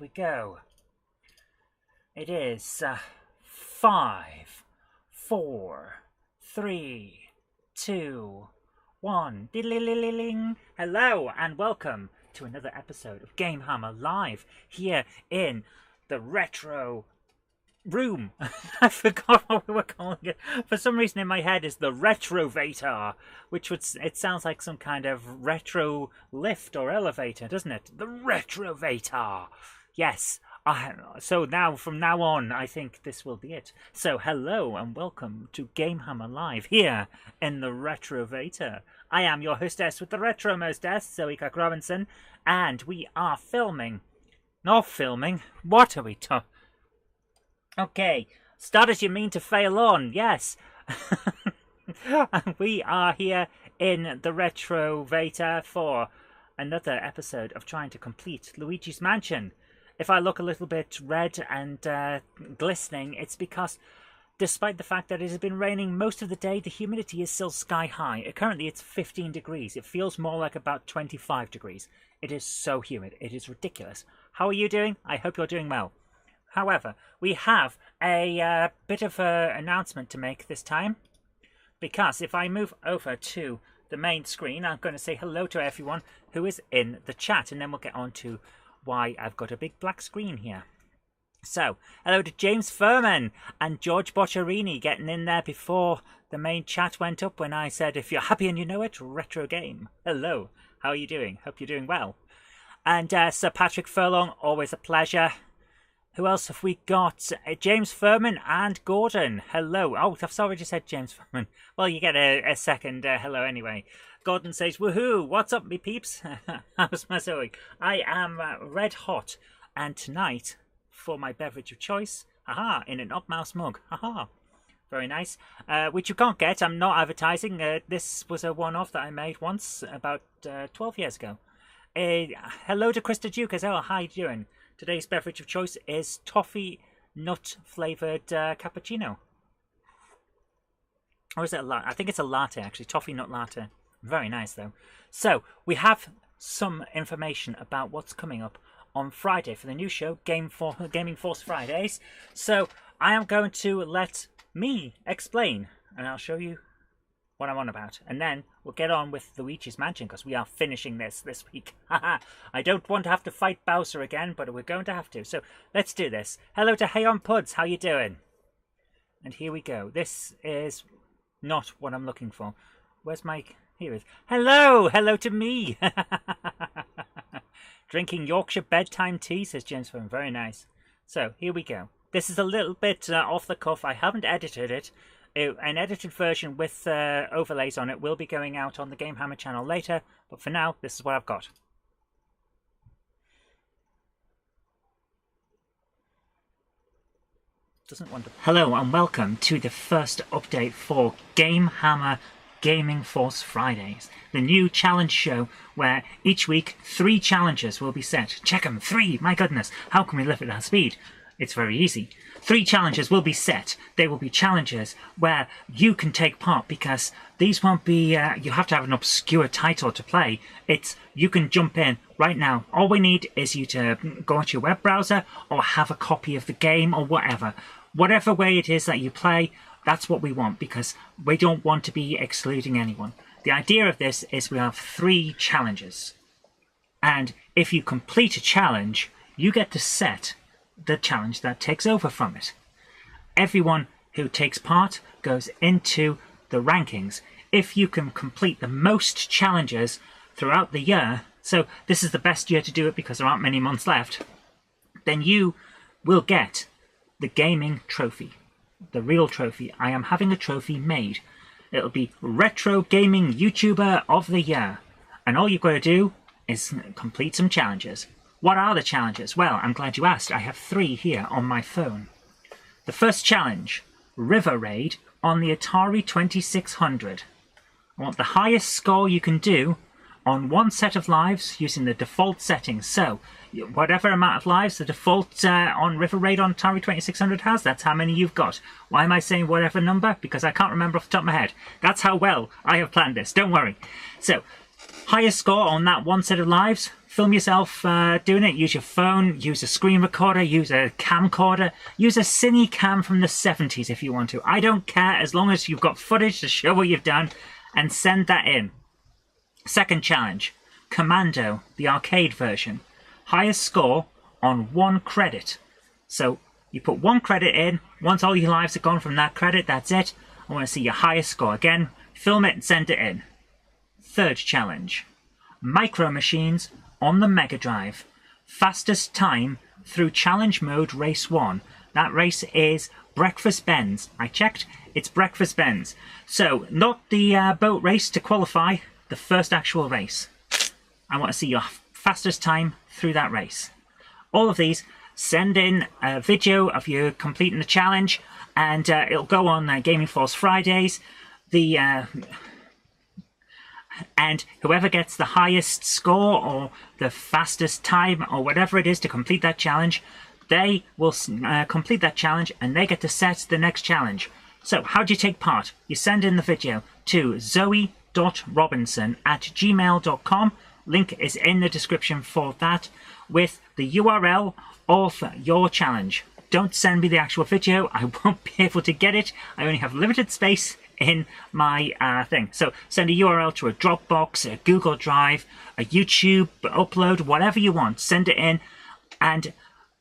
we go. It is 5, 4, 3, 2, 1. Diddle-ling. Hello and welcome to another episode of GameHammer Live here in the retro room. I forgot what we were calling it. For some reason in my head is the Retrovator, which it sounds like some kind of retro lift or elevator, doesn't it? The Retrovator. Yes. So now, from now on, I think this will be it. So hello and welcome to GameHammer Live here in the Retrovator. I am your hostess with the retromost S, Zoe Cock Robinson, and we are filming. Not filming. What are we talking? Okay, start as you mean to fail on, yes. We are here in the Retrovator for another episode of trying to complete Luigi's Mansion. If I look a little bit red and glistening, it's because despite the fact that it has been raining most of the day, the humidity is still sky high. Currently it's 15 degrees. It feels more like about 25 degrees. It is so humid. It is ridiculous. How are you doing? I hope you're doing well. However, we have a bit of an announcement to make this time, because if I move over to the main screen, I'm going to say hello to everyone who is in the chat, and then we'll get on to why I've got a big black screen here. So, hello to James Furman and George Boccherini getting in there before the main chat went up when I said, if you're happy and you know it, retro game. Hello, how are you doing? Hope you're doing well. And Sir Patrick Furlong, always a pleasure. Who else have we got? James Furman and Gordon. Hello. Oh, I've already said James Furman. Well, you get a second hello anyway. Gordon says, woohoo, what's up, me peeps? How's my Zoe? I am red hot. And tonight, for my beverage of choice, haha, in an Upmouse mug. Haha. Very nice. Which you can't get. I'm not advertising. This was a one-off that I made once, about 12 years ago. Hello to Krista Duke as well. How you doing? Today's beverage of choice is toffee nut flavoured cappuccino. Or is it a latte? I think it's a latte, actually. Toffee nut latte. Very nice, though. So, we have some information about what's coming up on Friday for the new show, Gaming Force Fridays. So, I am going to let me explain, and I'll show you what I'm on about. And then we'll get on with Luigi's Mansion, because we are finishing this week. I don't want to have to fight Bowser again, but we're going to have to. So let's do this. Hello to Hey on Puds, how you doing? And here we go. This is not what I'm looking for. Where's my... Here it is. Hello! Hello to me! Drinking Yorkshire bedtime tea, says James Fern. Very nice. So, here we go. This is a little bit off the cuff. I haven't edited it. An edited version with overlays on it will be going out on the GameHammer channel later, but for now, this is what I've got. Hello and welcome to the first update for GameHammer Gaming Force Fridays, the new challenge show where each week 3 challenges will be set. Check them, 3! My goodness, how can we live at that speed? It's very easy. 3 challenges will be set. They will be challenges where you can take part, because these won't be, you have to have an obscure title to play. You can jump in right now. All we need is you to go onto your web browser or have a copy of the game or whatever. Whatever way it is that you play, that's what we want, because we don't want to be excluding anyone. The idea of this is we have 3 challenges. And if you complete a challenge, you get to set the challenge that takes over from it. Everyone who takes part goes into the rankings. If you can complete the most challenges throughout the year, so this is the best year to do it because there aren't many months left, then you will get the gaming trophy, the real trophy. I am having a trophy made. It'll be Retro Gaming YouTuber of the Year, and all you've got to do is complete some challenges. What are the challenges? Well, I'm glad you asked. I have 3 here on my phone. The first challenge, River Raid on the Atari 2600. I want the highest score you can do on one set of lives using the default settings. So, whatever amount of lives the default on River Raid on Atari 2600 has, that's how many you've got. Why am I saying whatever number? Because I can't remember off the top of my head. That's how well I have planned this. Don't worry. So, highest score on that one set of lives, film yourself doing it. Use your phone, use a screen recorder, use a camcorder, use a cine cam from the 70s if you want to. I don't care, as long as you've got footage to show what you've done, and send that in. Second challenge, Commando, the arcade version. Highest score on 1 credit. So you put 1 credit in, once all your lives are gone from that credit, that's it. I want to see your highest score. Again, film it and send it in. Third challenge, Micro Machines on the Mega Drive. Fastest time through challenge mode race 1. That race is Breakfast Benz. I checked, it's Breakfast Benz. So, not the boat race to qualify, the first actual race. I want to see your fastest time through that race. All of these, send in a video of you completing the challenge, and it'll go on Gaming Force Fridays. And whoever gets the highest score or the fastest time or whatever it is to complete that challenge, they will complete that challenge and they get to set the next challenge. So how do you take part? You send in the video to zoe.robinson@gmail.com. Link is in the description for that, with the URL of your challenge. Don't send me the actual video. I won't be able to get it. I only have limited space in my thing. So send a URL to a Dropbox, a Google Drive, a YouTube upload, whatever you want. Send it in, and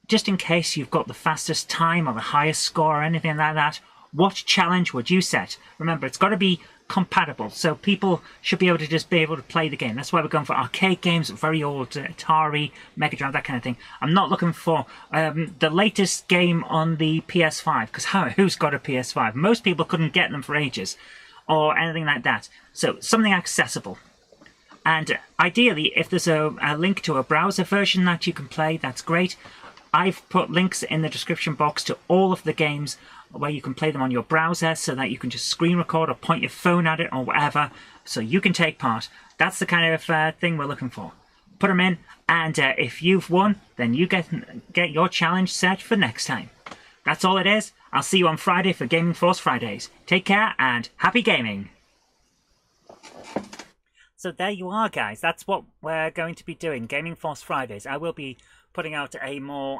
just in case you've got the fastest time or the highest score or anything like that, what challenge would you set? Remember, it's got to be compatible, so people should be able to just be able to play the game. That's why we're going for arcade games, very old Atari, Mega Drive, that kind of thing. I'm not looking for the latest game on the PS5, because who's got a PS5? Most people couldn't get them for ages, or anything like that. So something accessible. And ideally, if there's a link to a browser version that you can play, that's great. I've put links in the description box to all of the games where you can play them on your browser, so that you can just screen record or point your phone at it or whatever, so you can take part. That's the kind of thing we're looking for. Put them in, and if you've won, then you get your challenge set for next time. That's all it is. I'll see you on Friday for Gaming Force Fridays. Take care and happy gaming! So there you are, guys. That's what we're going to be doing, Gaming Force Fridays. I will be putting out a more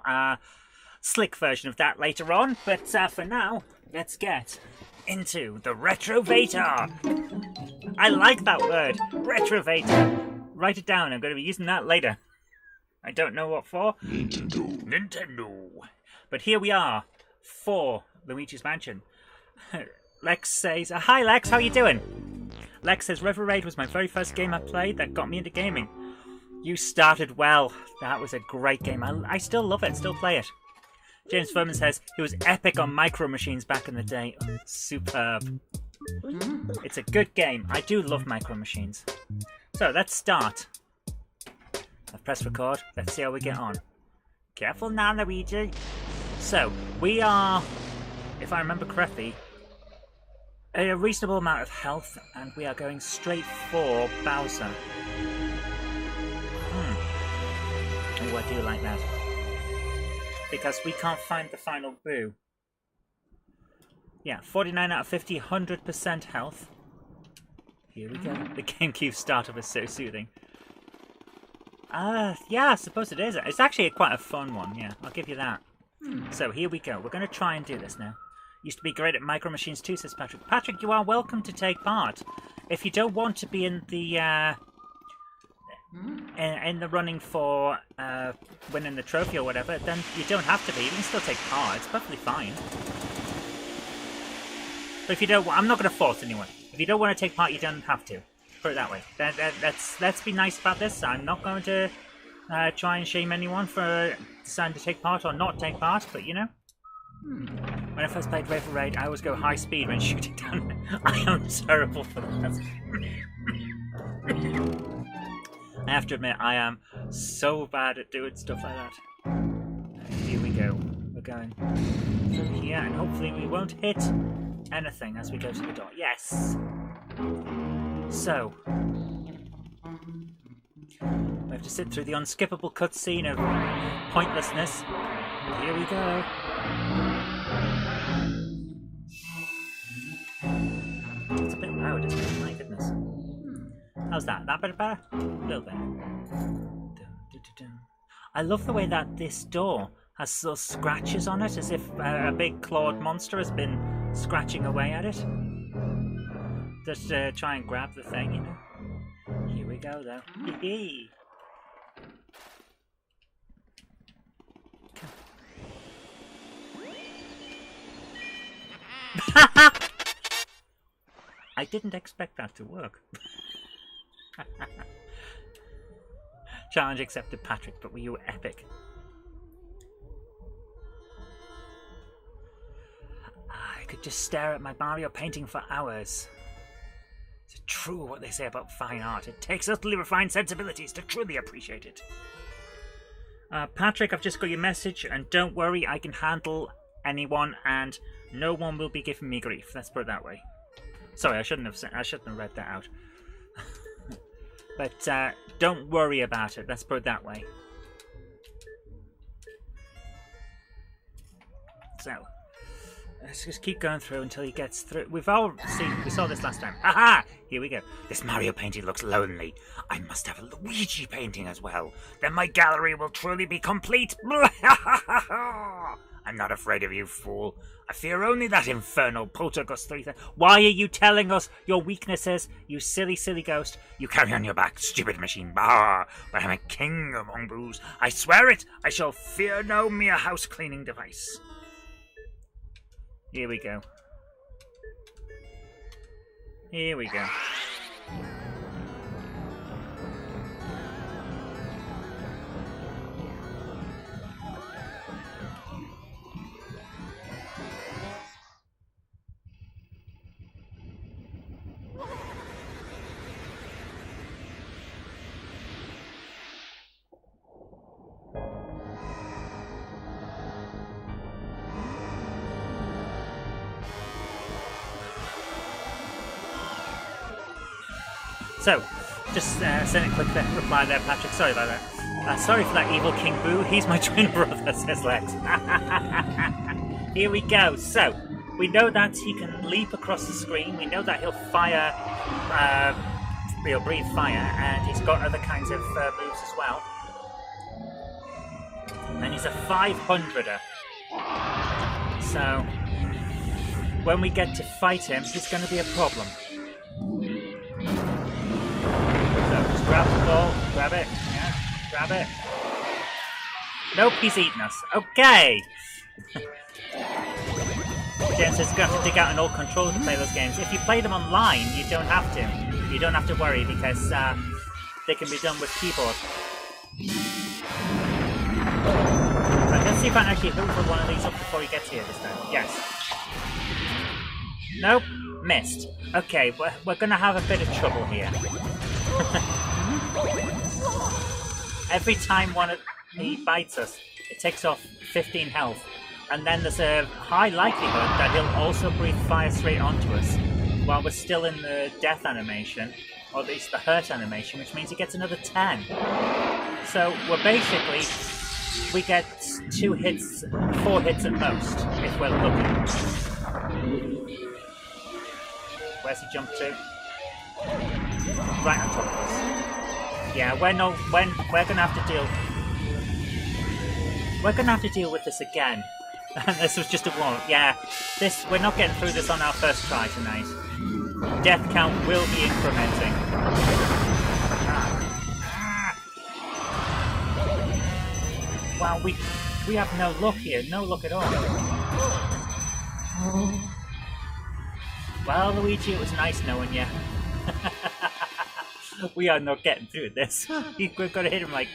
slick version of that later on, but for now, let's get into the Retrovator. I like that word, Retrovator. Write it down, I'm going to be using that later. I don't know what for. Nintendo. But here we are for Luigi's Mansion. Lex says, hi Lex, how you doing? Lex says, River Raid was my very first game I played that got me into gaming. You started well. That was a great game. I still love it, still play it. James Furman says, it was epic on Micro Machines back in the day. Oh, superb. It's a good game. I do love Micro Machines. So, let's start. I've pressed record. Let's see how we get on. Careful now, Luigi. So, we are, if I remember correctly, a reasonable amount of health, and we are going straight for Bowser. Oh, I do like that. Because we can't find the final boo. Yeah, 49 out of 50, 100% health. Here we go. The GameCube starter was so soothing. Yeah, I suppose it is. It's actually quite a fun one, yeah. I'll give you that. So, here we go. We're going to try and do this now. Used to be great at Micro Machines too, says Patrick. Patrick, you are welcome to take part. If you don't want to be in the running for winning the trophy or whatever, then you don't have to be. You can still take part. It's perfectly fine. But if you don't, I'm not going to force anyone. If you don't want to take part, you don't have to. Put it that way. Let's be nice about this. I'm not going to try and shame anyone for deciding to take part or not take part, but you know. When I first played River Raid, I always go high speed when shooting down. I am terrible for that. I have to admit, I am so bad at doing stuff like that. Here we go. We're going through here, and hopefully we won't hit anything as we go to the door. Yes! So, we have to sit through the unskippable cutscene of pointlessness. Here we go. It's a bit loud, isn't it? My goodness. How's that? That bit better? A little bit. I love the way that this door has those scratches on it, as if a big clawed monster has been scratching away at it. Just try and grab the thing, you know. Here we go, though. Hee I didn't expect that to work. Challenge accepted, Patrick, but were you epic? I could just stare at my Mario painting for hours. Is it true what they say about fine art? It takes utterly refined sensibilities to truly appreciate it. Patrick, I've just got your message, and don't worry, I can handle anyone, and no one will be giving me grief. Let's put it that way. Sorry, I shouldn't have read that out. But don't worry about it. Let's put it that way. So let's just keep going through until he gets through. We saw this last time. Aha! Here we go. This Mario painting looks lonely. I must have a Luigi painting as well. Then my gallery will truly be complete. I'm not afraid of you, fool. I fear only that infernal Poltergust 3000. Why are you telling us your weaknesses, you silly, silly ghost? You carry on your back, stupid machine. Bah! But I'm a king among brews. I swear it. I shall fear no mere house-cleaning device. Here we go. Here we go. So, just send a quick reply there, Patrick. Sorry about that. Sorry for that evil King Boo. He's my twin brother, says Lex. Here we go. So, we know that he can leap across the screen. We know that he'll fire, he'll breathe fire, and he's got other kinds of moves as well. And he's a 500er. So, when we get to fight him, he's going to be a problem. Just grab the ball, grab it, yeah, grab it. Nope, he's eating us. Okay! James says you're going to have to dig out an old controller to play those games. If you play them online, you don't have to. You don't have to worry because they can be done with keyboard. Right, let's see if I can actually hoover one of these up before he gets here this time. Yes. Nope, missed. Okay, we're going to have a bit of trouble here. Every time he bites us, it takes off 15 health, and then there's a high likelihood that he'll also breathe fire straight onto us while we're still in the death animation, or at least the hurt animation, which means he gets another 10. So we're basically, we get 4 hits at most, if we're lucky. Where's he jumped to? Right on top of us. Yeah, we're gonna have to deal with this again. This was just a warm-up. Yeah, we're not getting through this on our first try tonight. Death count will be incrementing. Wow, we have no luck here, no luck at all. Well, Luigi, it was nice knowing you. We are not getting through this. We've got to hit him like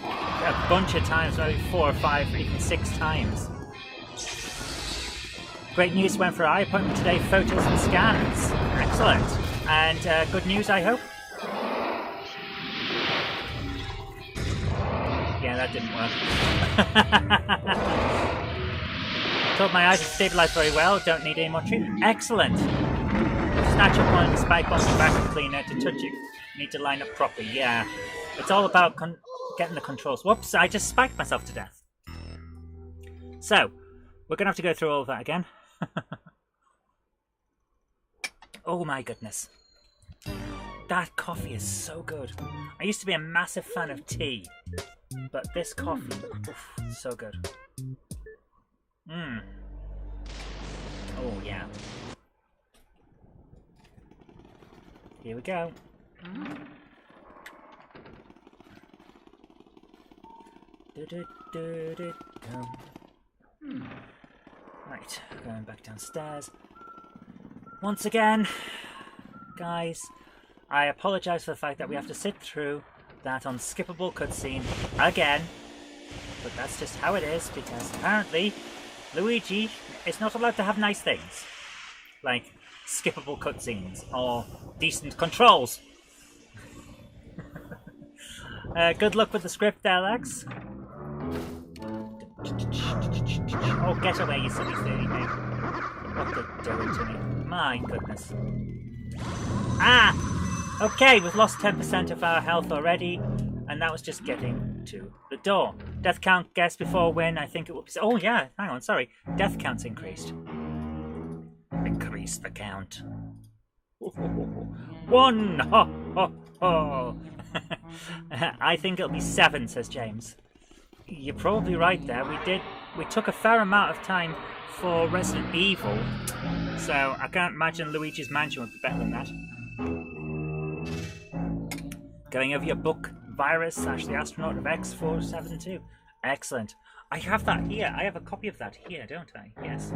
a bunch of times, maybe 4 or 5 or even 6 times. Great news went for eye appointment today, photos and scans. Excellent. And good news, I hope? Yeah, that didn't work. Told my eyes to stabilise very well, don't need any more treatment. Excellent. Snatch up one of the spike bombs and vacuum cleaner to touch it. Need to line up properly, yeah. It's all about getting the controls. Whoops, I just spiked myself to death. So, we're going to have to go through all of that again. Oh my goodness. that coffee is so good. I used to be a massive fan of tea, but this coffee, oof, so good. Mmm. Oh yeah. Here we go. Right, going back downstairs. Once again, guys, I apologise for the fact that we have to sit through that unskippable cutscene again. But that's just how it is, because apparently Luigi is not allowed to have nice things. Like skippable cutscenes or decent controls. Good luck with the script there, Lex. Oh, get away, you silly thing. What are they doing to me? My goodness. Ah! Okay, we've lost 10% of our health already, and that was just getting to the door. Death count guess before win, I think it will be... Oh yeah, hang on, sorry. Death count's increased. Increase the count. One! Ho, ho, ho. I think it'll be 7, says James. You're probably right there. We took a fair amount of time for Resident Evil, so I can't imagine Luigi's Mansion would be better than that. Going over your book, Virus / the Astronaut of X472. Excellent. I have that here. I have a copy of that here, don't I? Yes.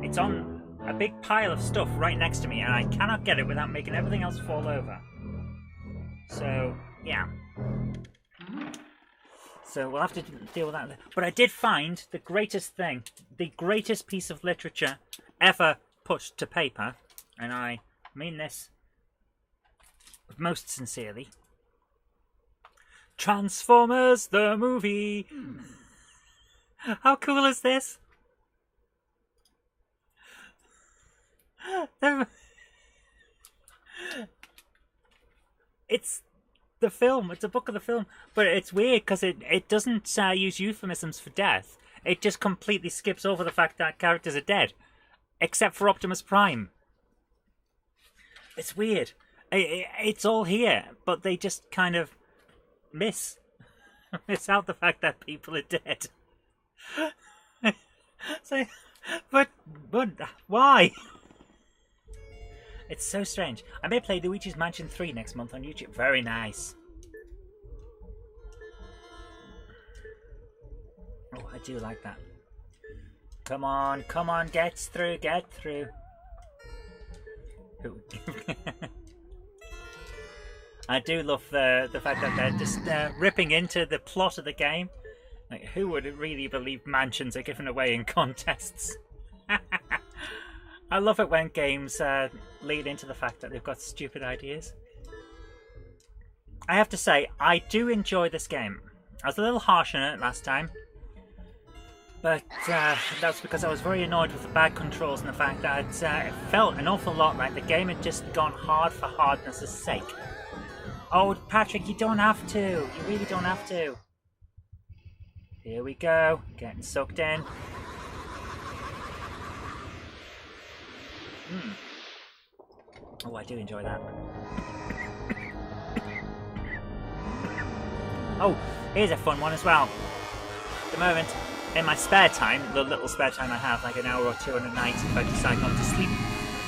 It's on a big pile of stuff right next to me, and I cannot get it without making everything else fall over. So, yeah. So we'll have to deal with that. But I did find the greatest thing, the greatest piece of literature ever put to paper, and I mean this most sincerely. Transformers the movie! How cool is this? It's the film, it's a book of the film, but it's weird because it doesn't use euphemisms for death. It just completely skips over the fact that characters are dead, except for Optimus Prime. It's weird. It's all here, but they just kind of miss out the fact that people are dead. So, but why? It's so strange. I may play Luigi's Mansion 3 next month on YouTube. Very nice. Oh, I do like that. Come on, get through. I do love the fact that they're just ripping into the plot of the game. Like, who would really believe mansions are given away in contests? I love it when games lead into the fact that they've got stupid ideas. I have to say, I do enjoy this game. I was a little harsh on it last time, but that's because I was very annoyed with the bad controls and the fact that it felt an awful lot like the game had just gone hard for hardness' sake. Oh, Patrick, you don't have to. You really don't have to. Here we go. Getting sucked in. Oh, I do enjoy that. Oh, here's a fun one as well. At the moment, in my spare time, the little spare time I have, like an hour or two on a night if I decide not to sleep,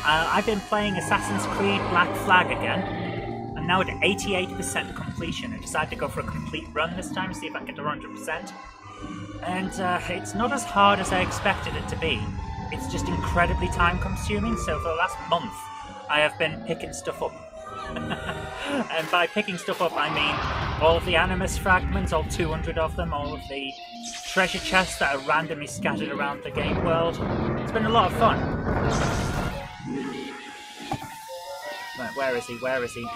I've been playing Assassin's Creed Black Flag again. I'm now at 88% completion. I decided to go for a complete run this time, see if I can get to 100%. And it's not as hard as I expected it to be. It's just incredibly time consuming, so for the last month I have been picking stuff up. And by picking stuff up I mean all of the Animus fragments, all 200 of them, all of the treasure chests that are randomly scattered around the game world. It's been a lot of fun. Right, where is he?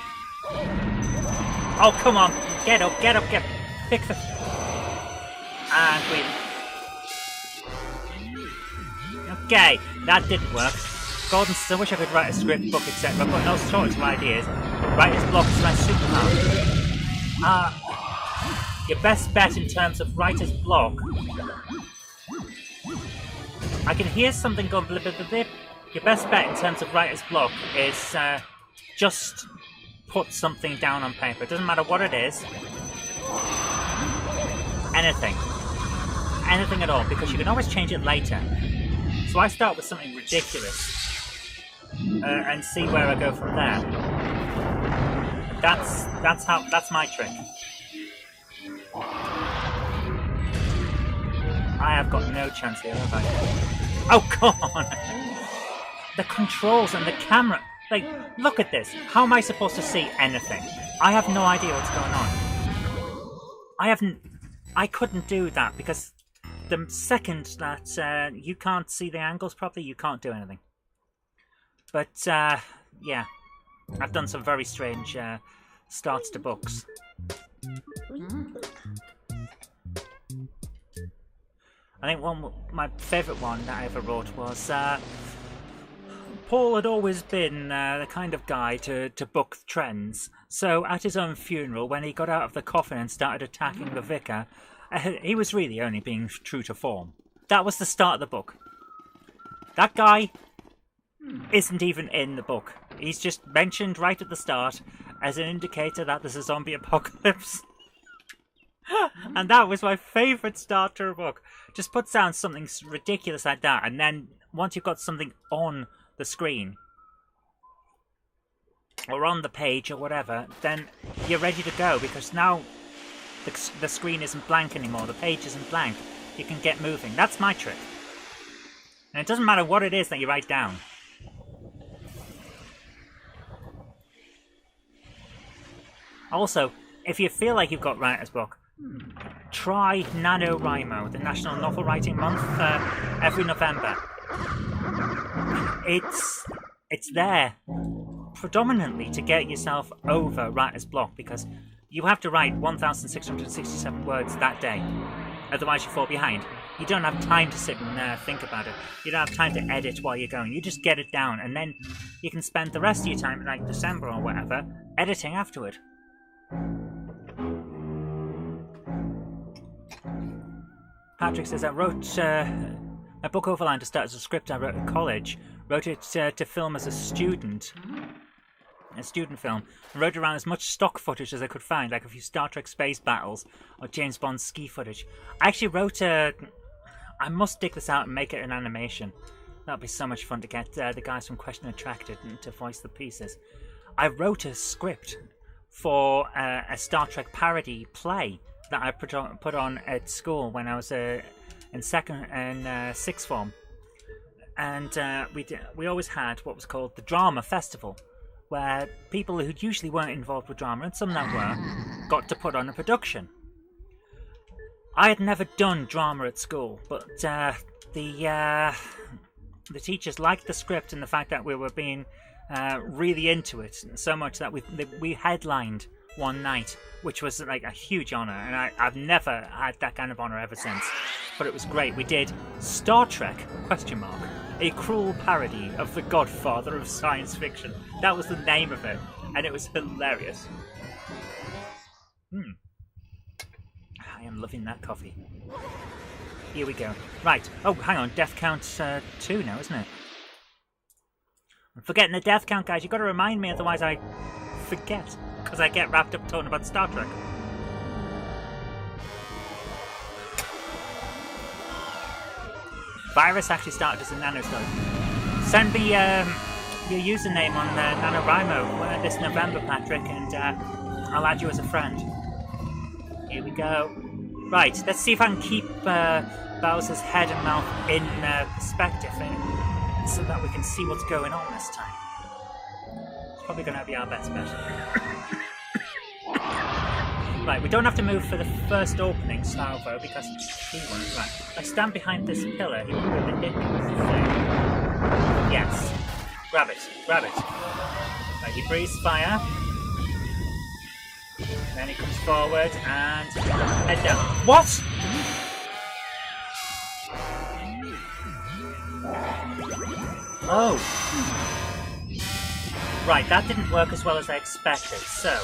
Oh, come on! Get up! Pick the... And we... Okay, that didn't work. Gordon still wish I could write a script book, etc. I've got no shortage of ideas. Writer's block is my superpower. Your best bet in terms of writer's block. I can hear something going blip blip blip. Your best bet in terms of writer's block is just put something down on paper. It doesn't matter what it is. Anything. Anything at all, because you can always change it later. So I start with something ridiculous. And see where I go from there. That's my trick. I have got no chance here, have I? Oh, come on! The controls and the camera. Like, look at this. How am I supposed to see anything? I have no idea what's going on. I couldn't do that because the second that you can't see the angles properly, you can't do anything. But, yeah. I've done some very strange starts to books. I think my favourite one that I ever wrote was Paul had always been the kind of guy to book trends. So at his own funeral, when he got out of the coffin and started attacking the vicar, he was really only being true to form. That was the start of the book. That guy isn't even in the book. He's just mentioned right at the start as an indicator that there's a zombie apocalypse. And that was my favourite start to a book. Just put down something ridiculous like that, and then once you've got something on the screen or on the page or whatever, then you're ready to go, because now the screen isn't blank anymore, the page isn't blank. You can get moving. That's my trick. And it doesn't matter what it is that you write down. Also, if you feel like you've got writer's block, try NaNoWriMo, the National Novel Writing Month, every November. It's there predominantly to get yourself over writer's block, because you have to write 1,667 words that day. Otherwise you fall behind. You don't have time to sit and think about it. You don't have time to edit while you're going. You just get it down, and then you can spend the rest of your time, like December or whatever, editing afterward. Patrick says, I wrote a book overline to start as a script I wrote at college. Wrote it to film as a student film. I wrote around as much stock footage as I could find, like a few Star Trek space battles or James Bond ski footage. I actually wrote I must dig this out and make it an animation. That'd be so much fun to get the guys from Question Attracted to voice the pieces. I wrote a script for a Star Trek parody play that I put on at school when I was in sixth form, and we always had what was called the Drama Festival, where people who usually weren't involved with drama, and some that were, got to put on a production. I had never done drama at school, but the teachers liked the script and the fact that we were being really into it, so much that we headlined one night, which was like a huge honour, and I've never had that kind of honour ever since. But it was great. We did Star Trek, ? A cruel parody of the Godfather of science fiction. That was the name of it, and it was hilarious. I am loving that coffee. Here we go. Right. Oh, hang on. Death count 2 now, isn't it? I'm forgetting the death count, guys. You've got to remind me, otherwise I forget. Because I get wrapped up talking about Star Trek. Virus actually started as a nanostar. Send me your username on NaNoWriMo this November, Patrick, and I'll add you as a friend. Here we go. Right, let's see if I can keep Bowser's head and mouth in perspective so that we can see what's going on this time. It's probably going to be our best bet. Right, we don't have to move for the first opening salvo because he won't. Right, I stand behind this pillar. He won't be able to hit me with the thing. Yes. Grab it. Grab it. Right, he breathes fire. Then he comes forward and head down. What? Oh. Right, that didn't work as well as I expected, so...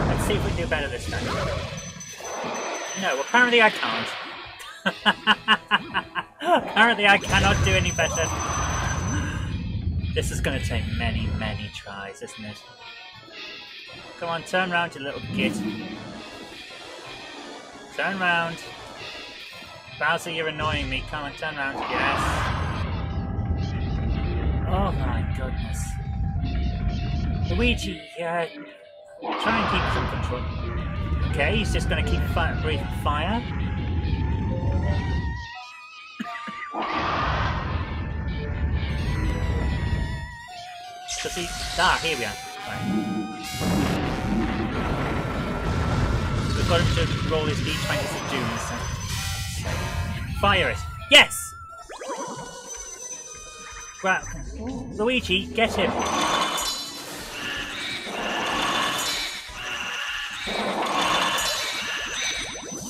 Let's see if we can do better this time. No, apparently I can't. Apparently I cannot do any better. This is going to take many, many tries, isn't it? Come on, turn round, you little git. Turn round. Bowser, you're annoying me. Come on, turn round. Yes. Oh my goodness. Luigi, try and keep some control. Okay, he's just going to keep breathing fire. Does he? Ah, here we are. Right. We've got him to roll his D20 of doom this time. Fire it. Yes! Right. Luigi, get him.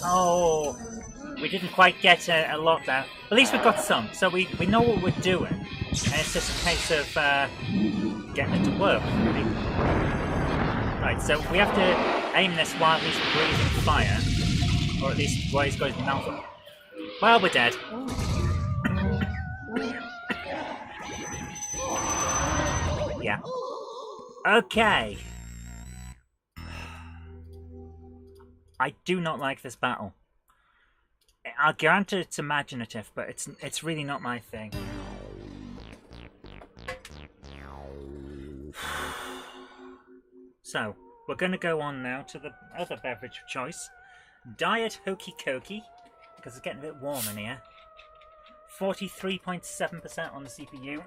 Oh, we didn't quite get a lot there. At least we got some, so we know what we're doing. And it's just a case of getting it to work, really. Right, so we have to aim this while he's breathing fire. Or at least while he's got his mouth up. Well, we're dead. Yeah. Okay. I do not like this battle. I'll grant it's imaginative, but it's really not my thing. So, we're going to go on now to the other beverage of choice. Diet Hokey Cokey, because it's getting a bit warm in here. 43.7% on the CPU.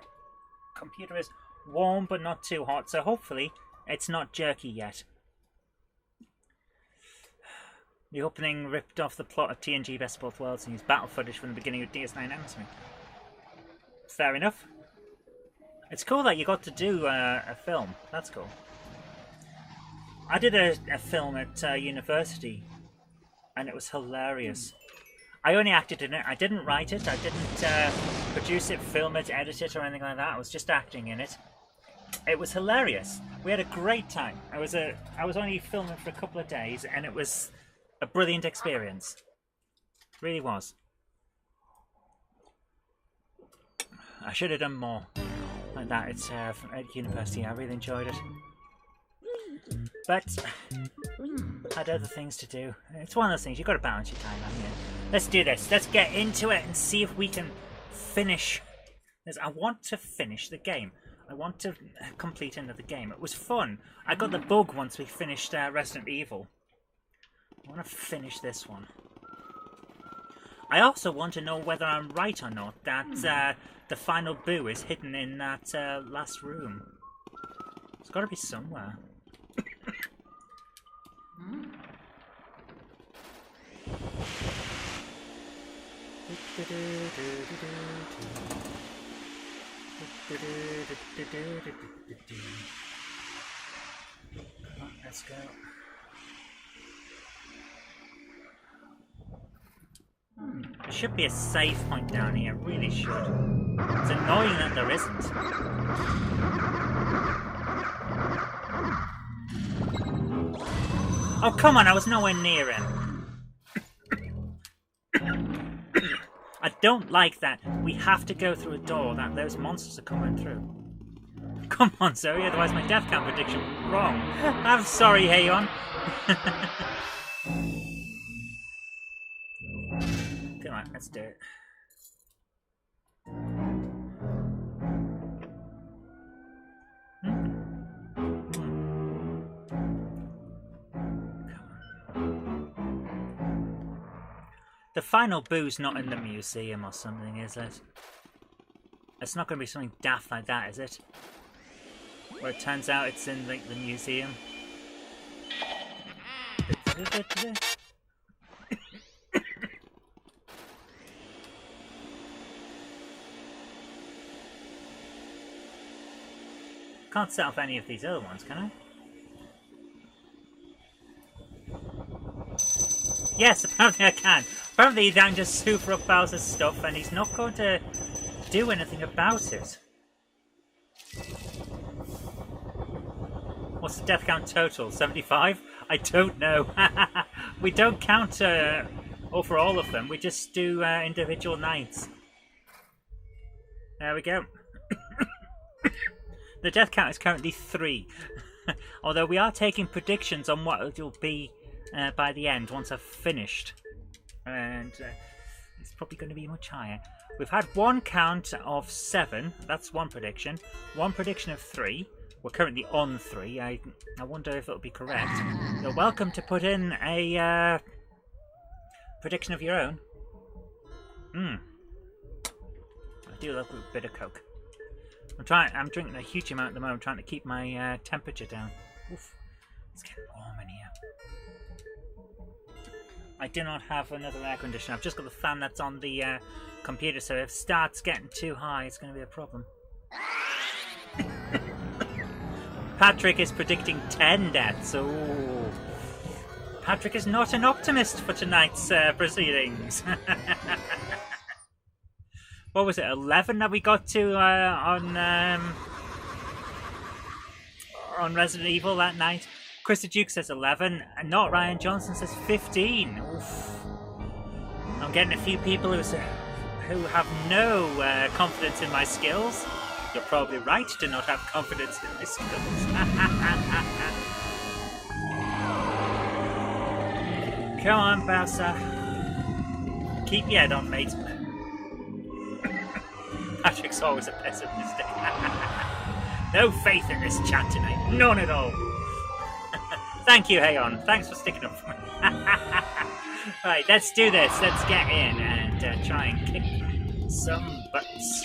Computer is warm but not too hot, so hopefully it's not jerky yet. The opening ripped off the plot of TNG Best of Both Worlds and used battle footage from the beginning of DS9 Emissary. Fair enough. It's cool that you got to do a film. That's cool. I did a film at university, and it was hilarious. I only acted in it. I didn't write it. I didn't produce it, film it, edit it, or anything like that. I was just acting in it. It was hilarious. We had a great time. I was only filming for a couple of days, and it was a brilliant experience. It really was. I should have done more like that at university. I really enjoyed it. But I had other things to do. It's one of those things, you've got to balance your time, haven't you? Let's do this. Let's get into it and see if we can finish this. I want to finish the game. I want to complete another game. It was fun. I got the bug once we finished Resident Evil. I want to finish this one. I also want to know whether I'm right or not that the final boo is hidden in that last room. It's got to be somewhere. Let's go. There should be a save point down here, it really should. It's annoying that there isn't. Oh, come on, I was nowhere near him. I don't like that. We have to go through a door that those monsters are coming through. Come on, Zoe, otherwise my death count prediction was wrong. I'm sorry, Hayon. Come on, let's do it. The final boo's not in the museum or something, is it? It's not going to be something daft like that, is it? Where it turns out it's in like the museum. Can't set off any of these other ones, can I? Yes, apparently I can. Apparently Dan just super up Bowser's stuff and he's not going to do anything about it. What's the death count total? 75? I don't know. We don't count over all of them. We just do individual nights. There we go. The death count is currently 3. Although we are taking predictions on what it will be by the end once I've finished. And it's probably going to be much higher. We've had one count of 7. That's one prediction. One prediction of 3. We're currently on 3. I wonder if it'll be correct. You're welcome to put in a prediction of your own. I do love a bit of Coke. I'm drinking a huge amount at the moment, trying to keep my temperature down. Oof. It's getting warm in here. I do not have another air conditioner. I've just got the fan that's on the computer, so if it starts getting too high, it's going to be a problem. Patrick is predicting 10 deaths. Ooh. Patrick is not an optimist for tonight's proceedings. What was it, 11 that we got to on Resident Evil that night? Chris the Duke says 11, and not Ryan Johnson says 15. Oof. I'm getting a few people who have no confidence in my skills. You're probably right to not have confidence in my skills. Come on, Bowser. Keep your head on, mate. Patrick's always a pessimistic. No faith in this chat tonight. None at all. Thank you, Hayon. Thanks for sticking up for me. Right, let's do this. Let's get in and try and kick some butts.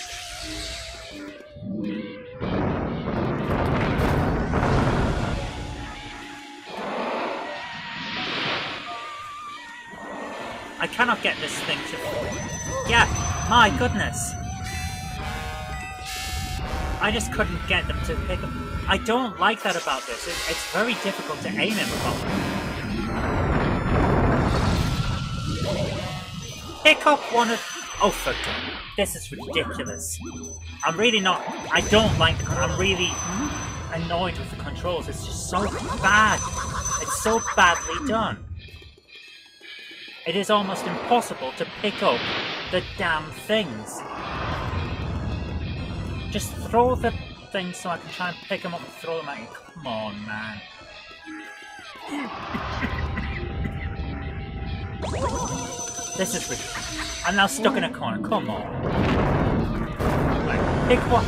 I cannot get this thing to... Yeah, my goodness. I just couldn't get them to pick up. I don't like that about this. It's very difficult to aim in properly. Pick up one of... Oh, for God. This is ridiculous. I'm really not... I don't like the... I'm really annoyed with the controls. It's just so bad. It's so badly done. It is almost impossible to pick up the damn things. Just throw the things so I can try and pick them up and throw them at you. Come on, man. This is ridiculous. I'm now stuck in a corner. Come on. Right, pick one.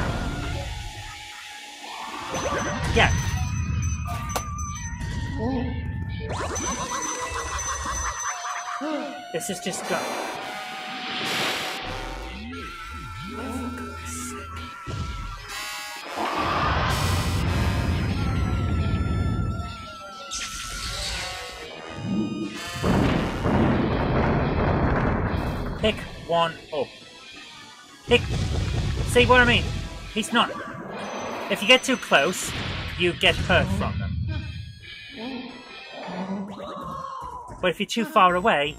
Yeah. This is just go. Pick one up. Pick. See what I mean? He's not. If you get too close, you get hurt from them. But if you're too far away,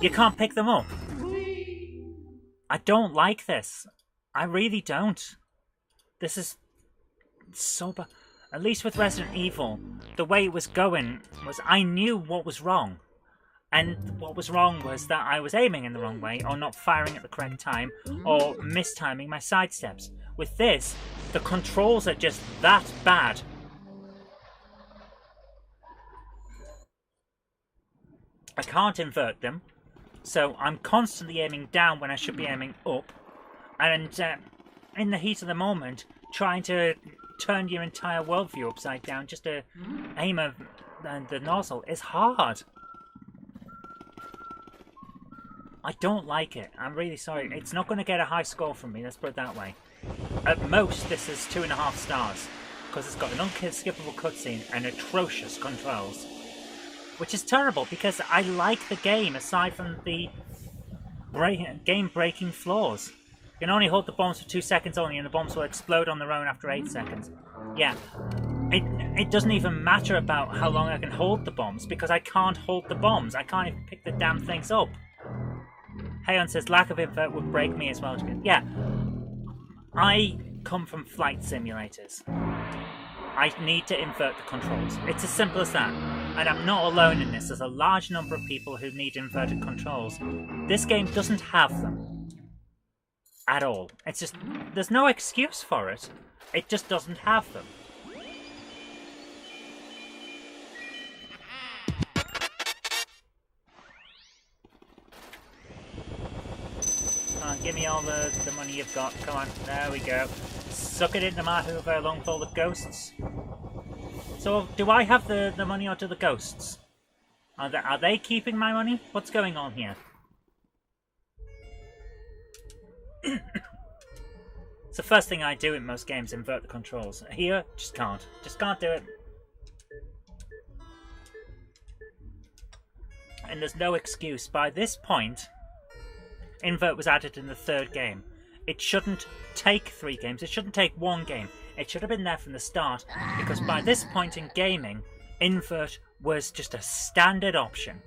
you can't pick them up. I don't like this. I really don't. This is so bad. At least with Resident Evil, the way it was going was I knew what was wrong. And what was wrong was that I was aiming in the wrong way, or not firing at the correct time, or mistiming my sidesteps. With this, the controls are just that bad. I can't invert them, so I'm constantly aiming down when I should be aiming up. And in the heat of the moment, trying to turn your entire worldview upside down just to aim the nozzle is hard. I don't like it. I'm really sorry. It's not going to get a high score from me, let's put it that way. At most, this is 2.5 stars, because it's got an unskippable cutscene and atrocious controls. Which is terrible, because I like the game, aside from the game-breaking flaws. You can only hold the bombs for 2 seconds only, and the bombs will explode on their own after 8 seconds. Yeah. It doesn't even matter about how long I can hold the bombs, because I can't hold the bombs. I can't even pick the damn things up. Hayon says, lack of invert would break me as well. Yeah. I come from flight simulators. I need to invert the controls. It's as simple as that. And I'm not alone in this. There's a large number of people who need inverted controls. This game doesn't have them. at all. It's just, there's no excuse for it. It just doesn't have them. Come on, give me all the money you've got. Come on, there we go. Suck it into my Hoover along with all the ghosts. So, do I have the money or do the ghosts? Are they keeping my money? What's going on here? It's the first thing I do in most games, invert the controls. Here, just can't. Just can't do it. And there's no excuse. By this point, invert was added in the 3rd game. It shouldn't take 3 games. It shouldn't take 1 game. It should have been there from the start, because by this point in gaming, invert was just a standard option.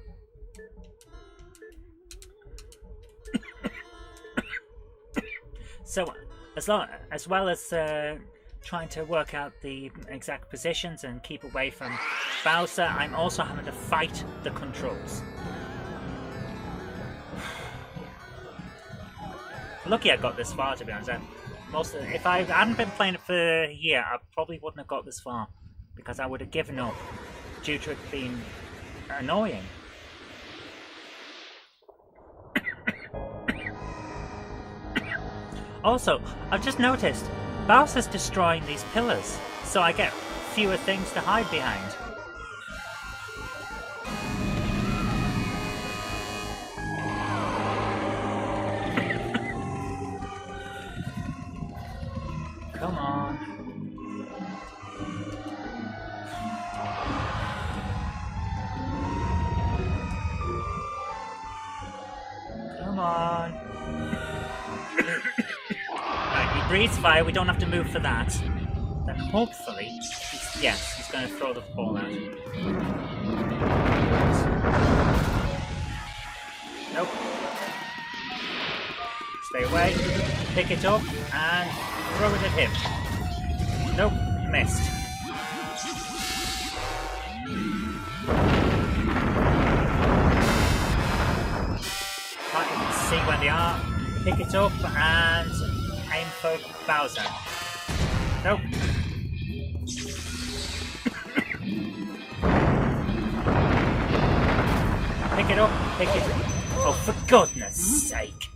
So, as well as trying to work out the exact positions and keep away from Bowser, I'm also having to fight the controls. Lucky I got this far, to be honest. If I hadn't been playing it for a year, I probably wouldn't have got this far, because I would have given up due to it being annoying. Also, I've just noticed Bowser's destroying these pillars, so I get fewer things to hide behind. Come on. Come on. Right, he breathes fire, we don't have to move for that. Then hopefully, he's going to throw the ball out. Nope. Stay away, pick it up, and throw it at him. Nope, missed. Can't even see where they are. Pick it up and aim for Bowser. Nope. Pick it up, pick it up. Oh, for goodness sake.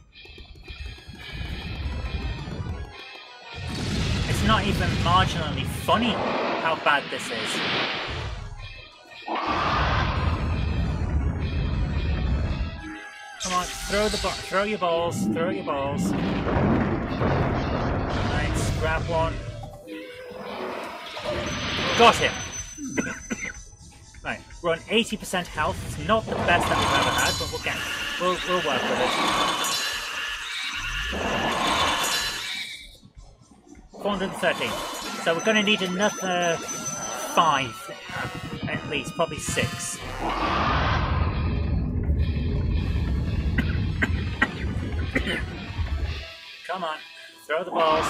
It's not even marginally funny how bad this is. Come on, throw your balls, throw your balls. Nice, grab one. Got him! Right, we're on 80% health. It's not the best that we've ever had, but we'll work with it. 413. So we're going to need another 5, at least, probably 6. Come on, throw the balls.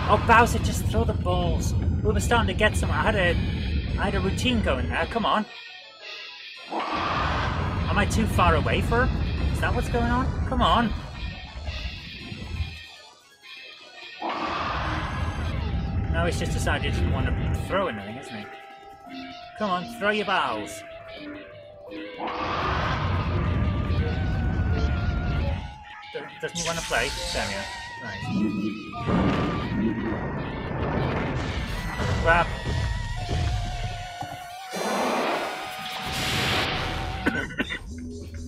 Oh, Bowser, just throw the balls. We were starting to get some. I had a routine going there. Come on. Am I too far away for him? Is that what's going on? Come on. No, he's just decided he doesn't want to throw anything, isn't he? Come on, throw your balls. Doesn't he want to play? There we are. Right. Grab.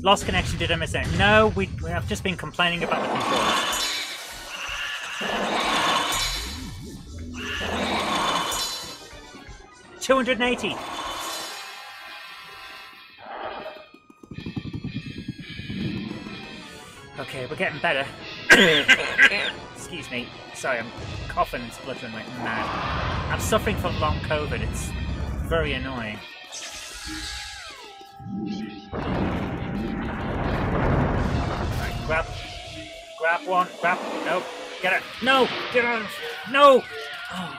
Lost connection, did I miss it? No, we have just been complaining about the controls. 280. Okay, we're getting better. Excuse me. Sorry, I'm coughing and spluttering like mad. I'm suffering from long COVID. It's very annoying. Right, grab one. Grab. Nope. Get it. No. Get out. No. Oh.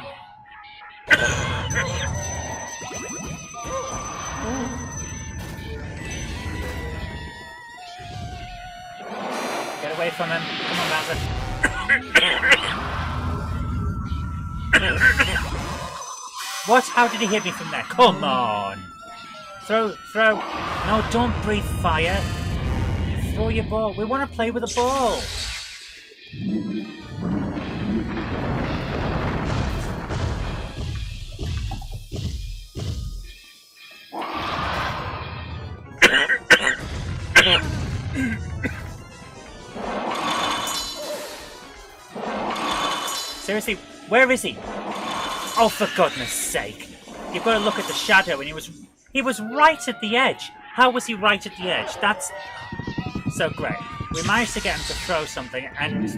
Get away from him. Come on, Bowser. What? How did he hit me from there? Come on! Throw. No, don't breathe fire. Throw your ball. We want to play with a ball. Seriously, where is he? Oh, for goodness sake. You've got to look at the shadow, and he was right at the edge. How was he right at the edge? That's so great. We managed to get him to throw something, and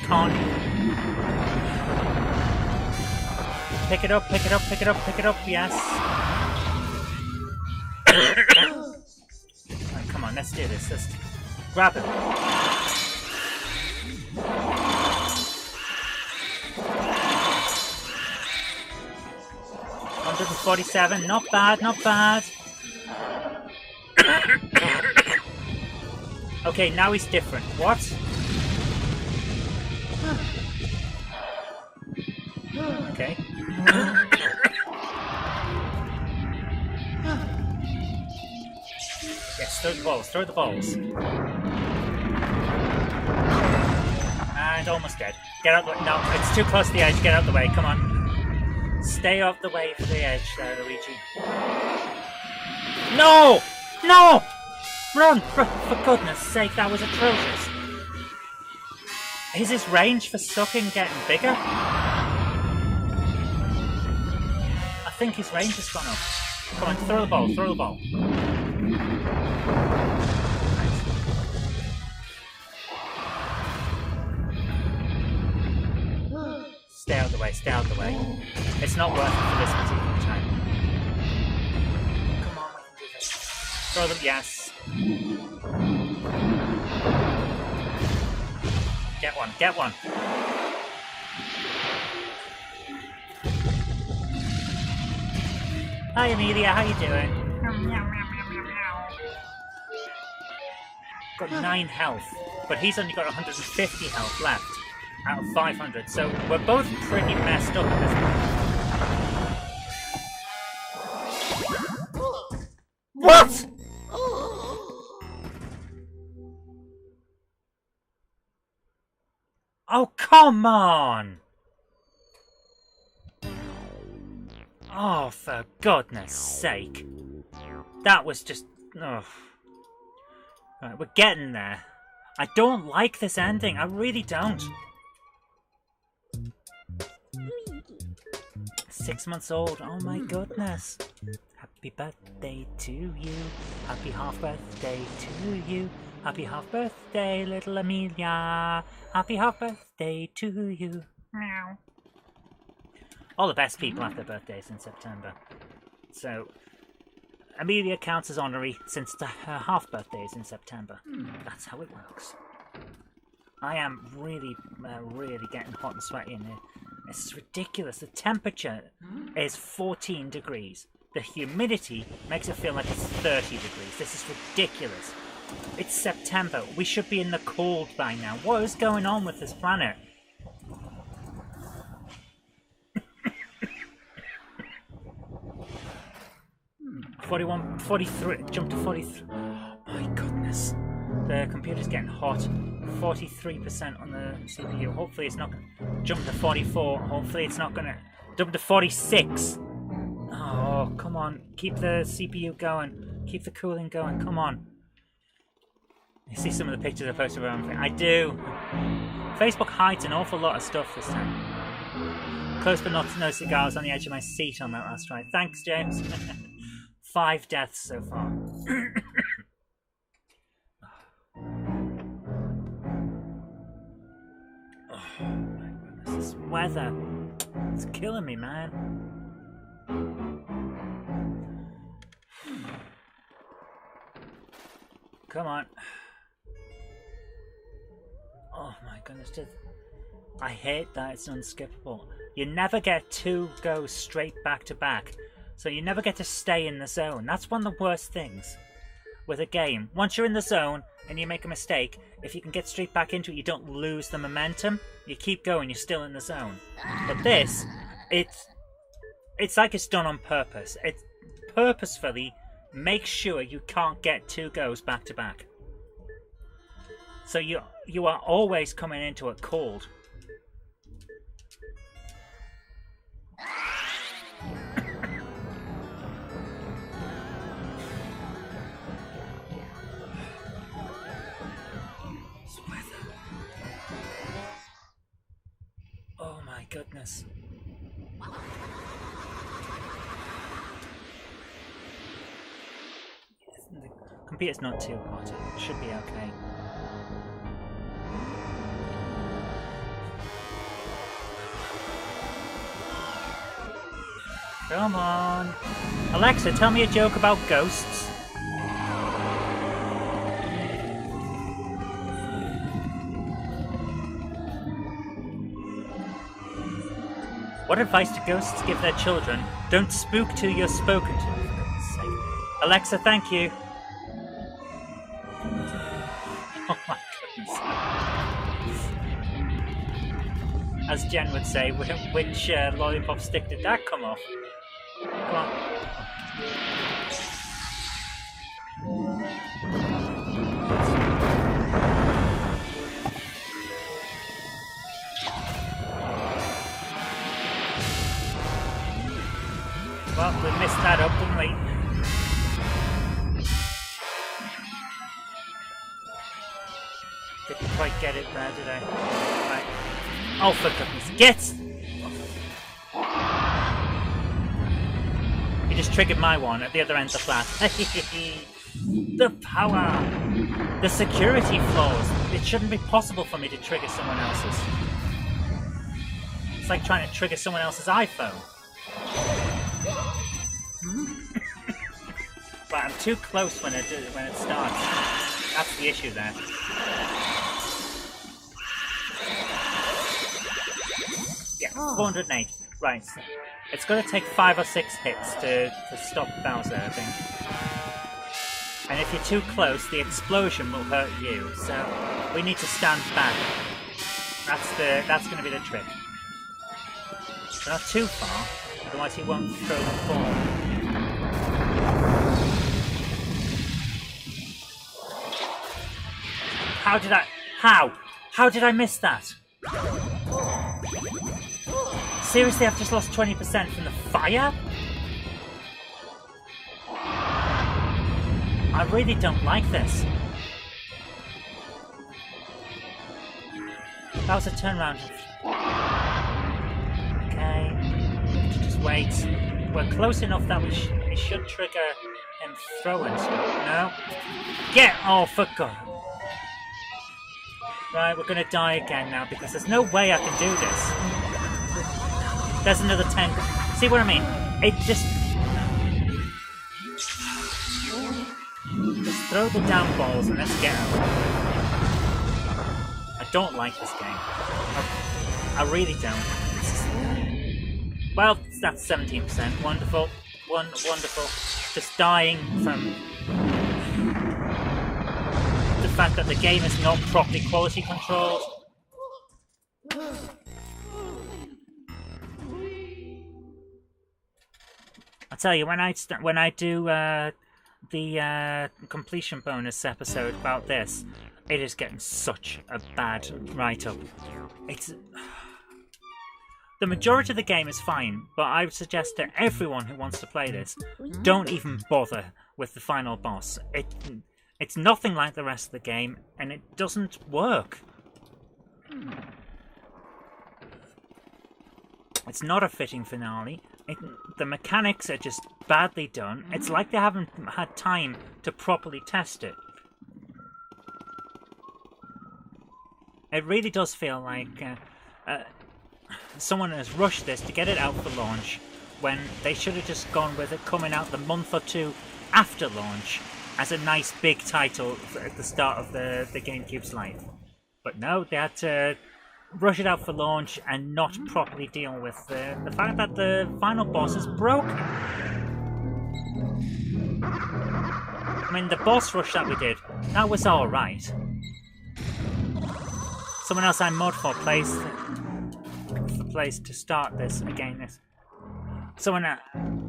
can't... Pick it up, yes. Right, come on, let's do this. Let's grab him. 147, not bad. Okay, now he's different. What? Okay. Yes, throw the balls. And almost dead. Get out the way. No, it's too close to the edge. Get out the way, come on. Stay off the way for the edge there, Luigi. No! No! Run! For goodness sake, that was atrocious. Is his range for sucking getting bigger? I think his range has gone up. Come on, throw the ball. Stay out the way. It's not worth it for this particular time. Come on, we can do this. Throw them, yes. Get one. Hi Amelia, how you doing? Got 9 health, but he's only got 150 health left. Out of 500, so we're both pretty messed up at this point. What? Oh, come on! Oh, for goodness sake. That was just... Oh. Right, we're getting there. I don't like this ending, I really don't. 6 months old, oh my goodness. Happy birthday to you. Happy half birthday to you. Happy half birthday, little Amelia. Happy half birthday to you. Meow. All the best people have their birthdays in September. So, Amelia counts as honorary since her half birthday is in September. That's how it works. I am really getting hot and sweaty in here. This is ridiculous. The temperature is 14 degrees. The humidity makes it feel like it's 30 degrees. This is ridiculous. It's September. We should be in the cold by now. What is going on with this planet? $41, $43, jump to 43. Oh my goodness. The computer's getting hot. 43% on the CPU. Hopefully it's not going to jump to 44. Hopefully it's not going to jump to 46. Oh, come on. Keep the CPU going. Keep the cooling going. Come on. You see some of the pictures I posted around. I do. Facebook hides an awful lot of stuff this time. Close but not no cigars on the edge of my seat on that last ride. Thanks, James. 5 deaths so far. Oh my goodness, this weather. It's killing me, man. Come on. Oh my goodness, I hate that it's unskippable. You never get 2 goes straight back to back. So you never get to stay in the zone. That's one of the worst things with a game. Once you're in the zone, and you make a mistake, if you can get straight back into it, you don't lose the momentum. You keep going, you're still in the zone. But this, it's like it's done on purpose. It purposefully makes sure you can't get 2 goes back to back. So you are always coming into it cold. Oh my goodness. The computer's not too hot. It should be okay. Come on. Alexa, tell me a joke about ghosts. What advice do ghosts give their children? Don't spook till you're spoken to, for goodness sake. Alexa, thank you. Oh my goodness. As Jen would say, which lollipop stick did that come off? Come on. Well, we missed that up, didn't we? Didn't quite get it there, did I? Right. Oh, for goodness. Get! You just triggered my one at the other end of the flat. The power! The security flaws! It shouldn't be possible for me to trigger someone else's. It's like trying to trigger someone else's iPhone. Right, I'm too close when it starts. That's the issue there. Yeah, 408. Right. It's going to take 5 or 6 hits to stop Bowser, I think. And if you're too close, the explosion will hurt you. So we need to stand back. That's going to be the trick. But not too far, otherwise he won't throw the ball. How did I miss that? Seriously, I've just lost 20% from the fire? I really don't like this. That was a turnaround. Okay, just wait. We're close enough that we should trigger him throwing stuff. No? Get! Oh, for God. Right, we're gonna die again now because there's no way I can do this. There's another 10. See what I mean? It just throw the down balls and let's get out. I don't like this game. I really don't. Well, that's 17%. Wonderful. Wonderful. Just dying from the fact that the game is not properly quality controlled. I tell you, when I do the completion bonus episode about this, it is getting such a bad write-up. The majority of the game is fine, but I would suggest to everyone who wants to play this, don't even bother with the final boss. It's nothing like the rest of the game, and it doesn't work. It's not a fitting finale. The mechanics are just badly done. It's like they haven't had time to properly test it. It really does feel like someone has rushed this to get it out for launch when they should have just gone with it coming out the month or two after launch as a nice big title at the start of the GameCube's life. But no, they had to rush it out for launch and not properly deal with the fact that the final boss is broken. I mean, the boss rush that we did That was alright. Someone else I mod for plays the place to start this again. Someone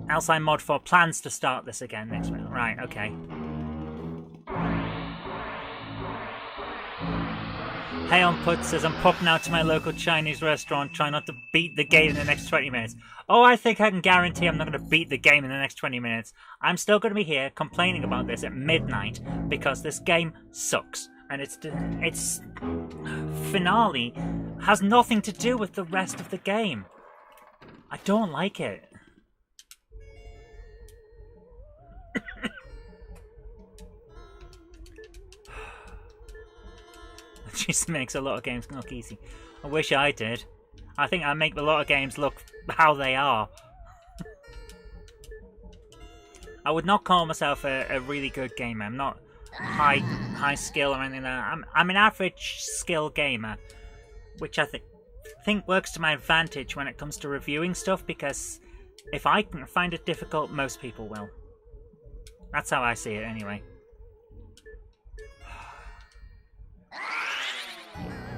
else I mod for plans to start this again next week. Right, okay. Hey on Put says, I'm popping out to my local Chinese restaurant, trying not to beat the game in the next 20 minutes. Oh, I think I can guarantee I'm not going to beat the game in the next 20 minutes. I'm still going to be here complaining about this at midnight because this game sucks. And its finale has nothing to do with the rest of the game. I don't like it. It just makes a lot of games look easy. I wish I did. I think I make a lot of games look how they are. I would not call myself a really good gamer. I'm not high skill or anything like that. I'm an average skill gamer, which I think works to my advantage when it comes to reviewing stuff, because if I can find it difficult, most people will. That's how I see it anyway.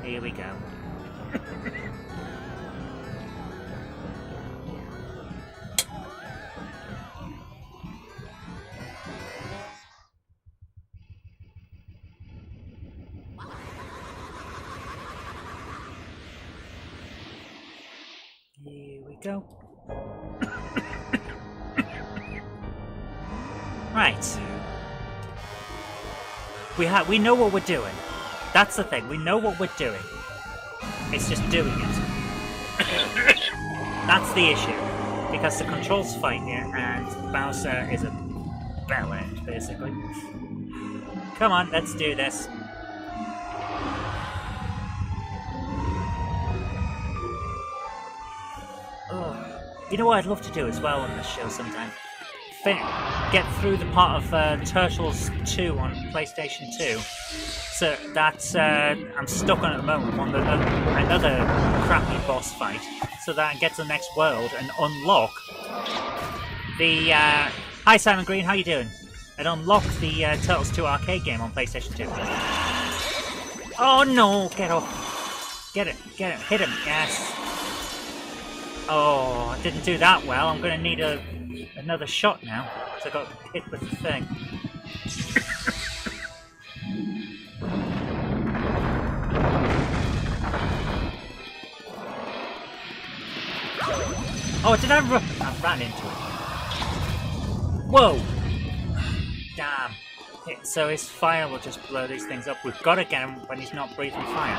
Here we go. Here we go. Right. We know what we're doing. That's the thing. We know what we're doing. It's just doing it. That's the issue. Because the controls fight here, and Bowser is a bell end, basically. Come on, let's do this. Oh. You know what I'd love to do as well on this show sometime? Get through the part of Turtles 2 on PlayStation 2. So that's I'm stuck on at the moment on another crappy boss fight, so that I can get to the next world and unlock the hi Simon Green, how you doing? And unlock the Turtles 2 arcade game on PlayStation 2. Oh no, get off. Get it, hit him, yes. Oh, I didn't do that well. I'm gonna need another shot now, because I got hit with the thing. Oh, did I run? I ran into it. Whoa! Damn. So his fire will just blow these things up. We've got to get him when he's not breathing fire.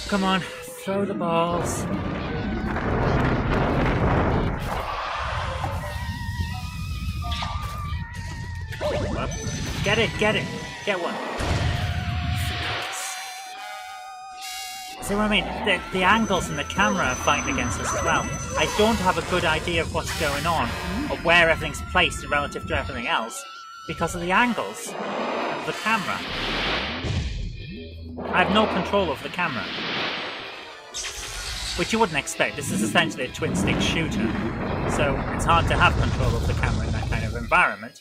Come on, throw the balls. Up. Get it, get one. See what I mean? The angles and the camera are fighting against us as well. I don't have a good idea of what's going on, or where everything's placed relative to everything else, because of the angles of the camera. I have no control of the camera. Which you wouldn't expect. This is essentially a twin-stick shooter, so it's hard to have control of the camera in that kind of environment.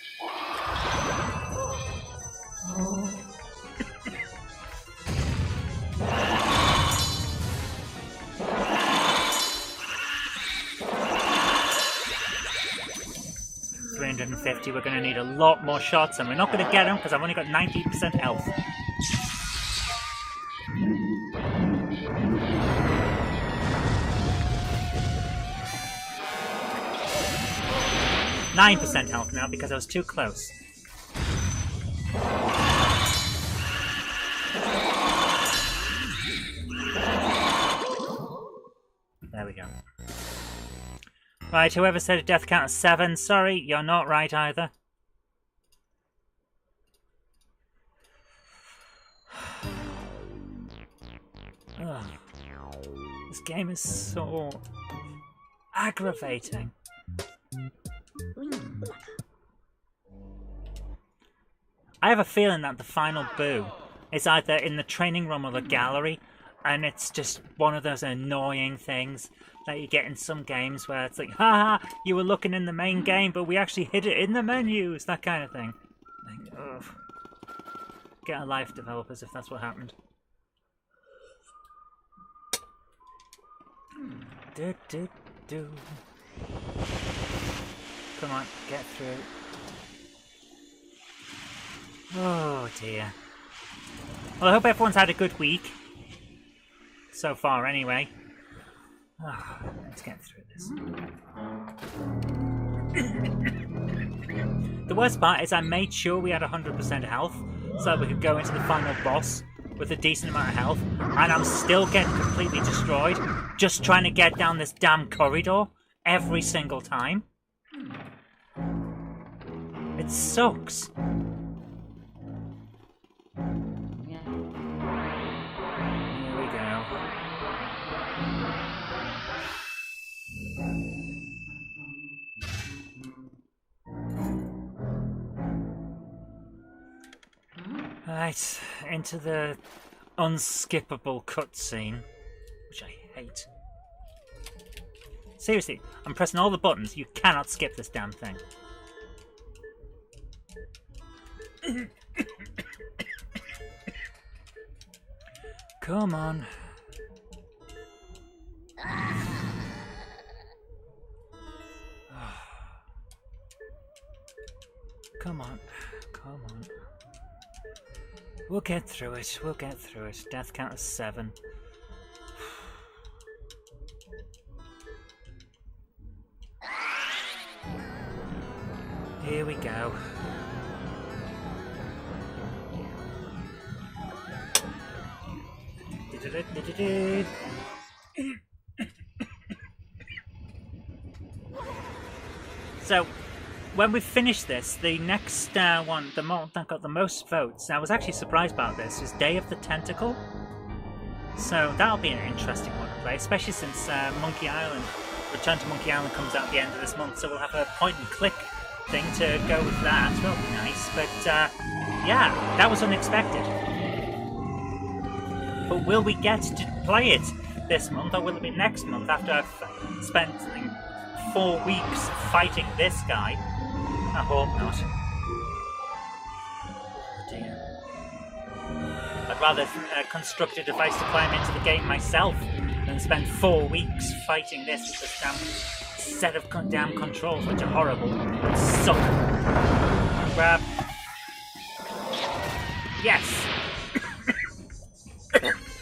$350, we're going to need a lot more shots, and we're not going to get them because I've only got 90% health. %9 health now because I was too close. There we go. Right, whoever said a death count of 7, sorry, you're not right either. Ugh. This game is so aggravating. I have a feeling that the final boo is either in the training room or the gallery, and it's just one of those annoying things that you get in some games where it's like, haha, you were looking in the main game, but we actually hid it in the menus, that kind of thing. Like, ugh. Get a life, developers, if that's what happened. Do, do, do. Come on, get through. Oh dear. Well, I hope everyone's had a good week. So far, anyway. Oh, let's get through this. The worst part is I made sure we had 100% health so that we could go into the final boss with a decent amount of health, and I'm still getting completely destroyed just trying to get down this damn corridor every single time. It sucks. Here we go. Right, into the unskippable cutscene, which I hate. Seriously, I'm pressing all the buttons. You cannot skip this damn thing. Come on. Come on. Come on. We'll get through it. We'll get through it. Death count is 7. Here we go. So, when we finish this, the next one, that got the most votes, I was actually surprised about this, is Day of the Tentacle. So that'll be an interesting one to play, especially since Monkey Island, Return to Monkey Island comes out at the end of this month, so we'll have a point-and-click thing to go with that. That'll be nice, but yeah, that was unexpected. But will we get to play it this month, or will it be next month after I've spent 4 weeks fighting this guy? I hope not. Oh dear. I'd rather construct a device to climb into the game myself than spend 4 weeks fighting this with this damn set of damn controls, which are horrible and suck. Grab. Yes!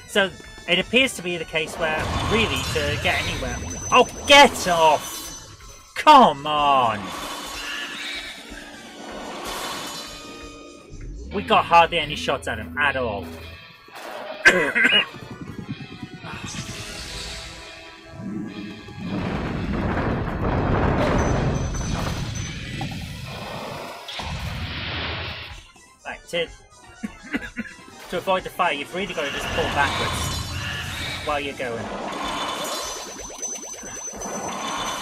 So, it appears to be the case where, really, to get anywhere... Oh, get off! Come on! We got hardly any shots at him, at all. Right, to avoid the fire, you've really got to just pull backwards while you're going.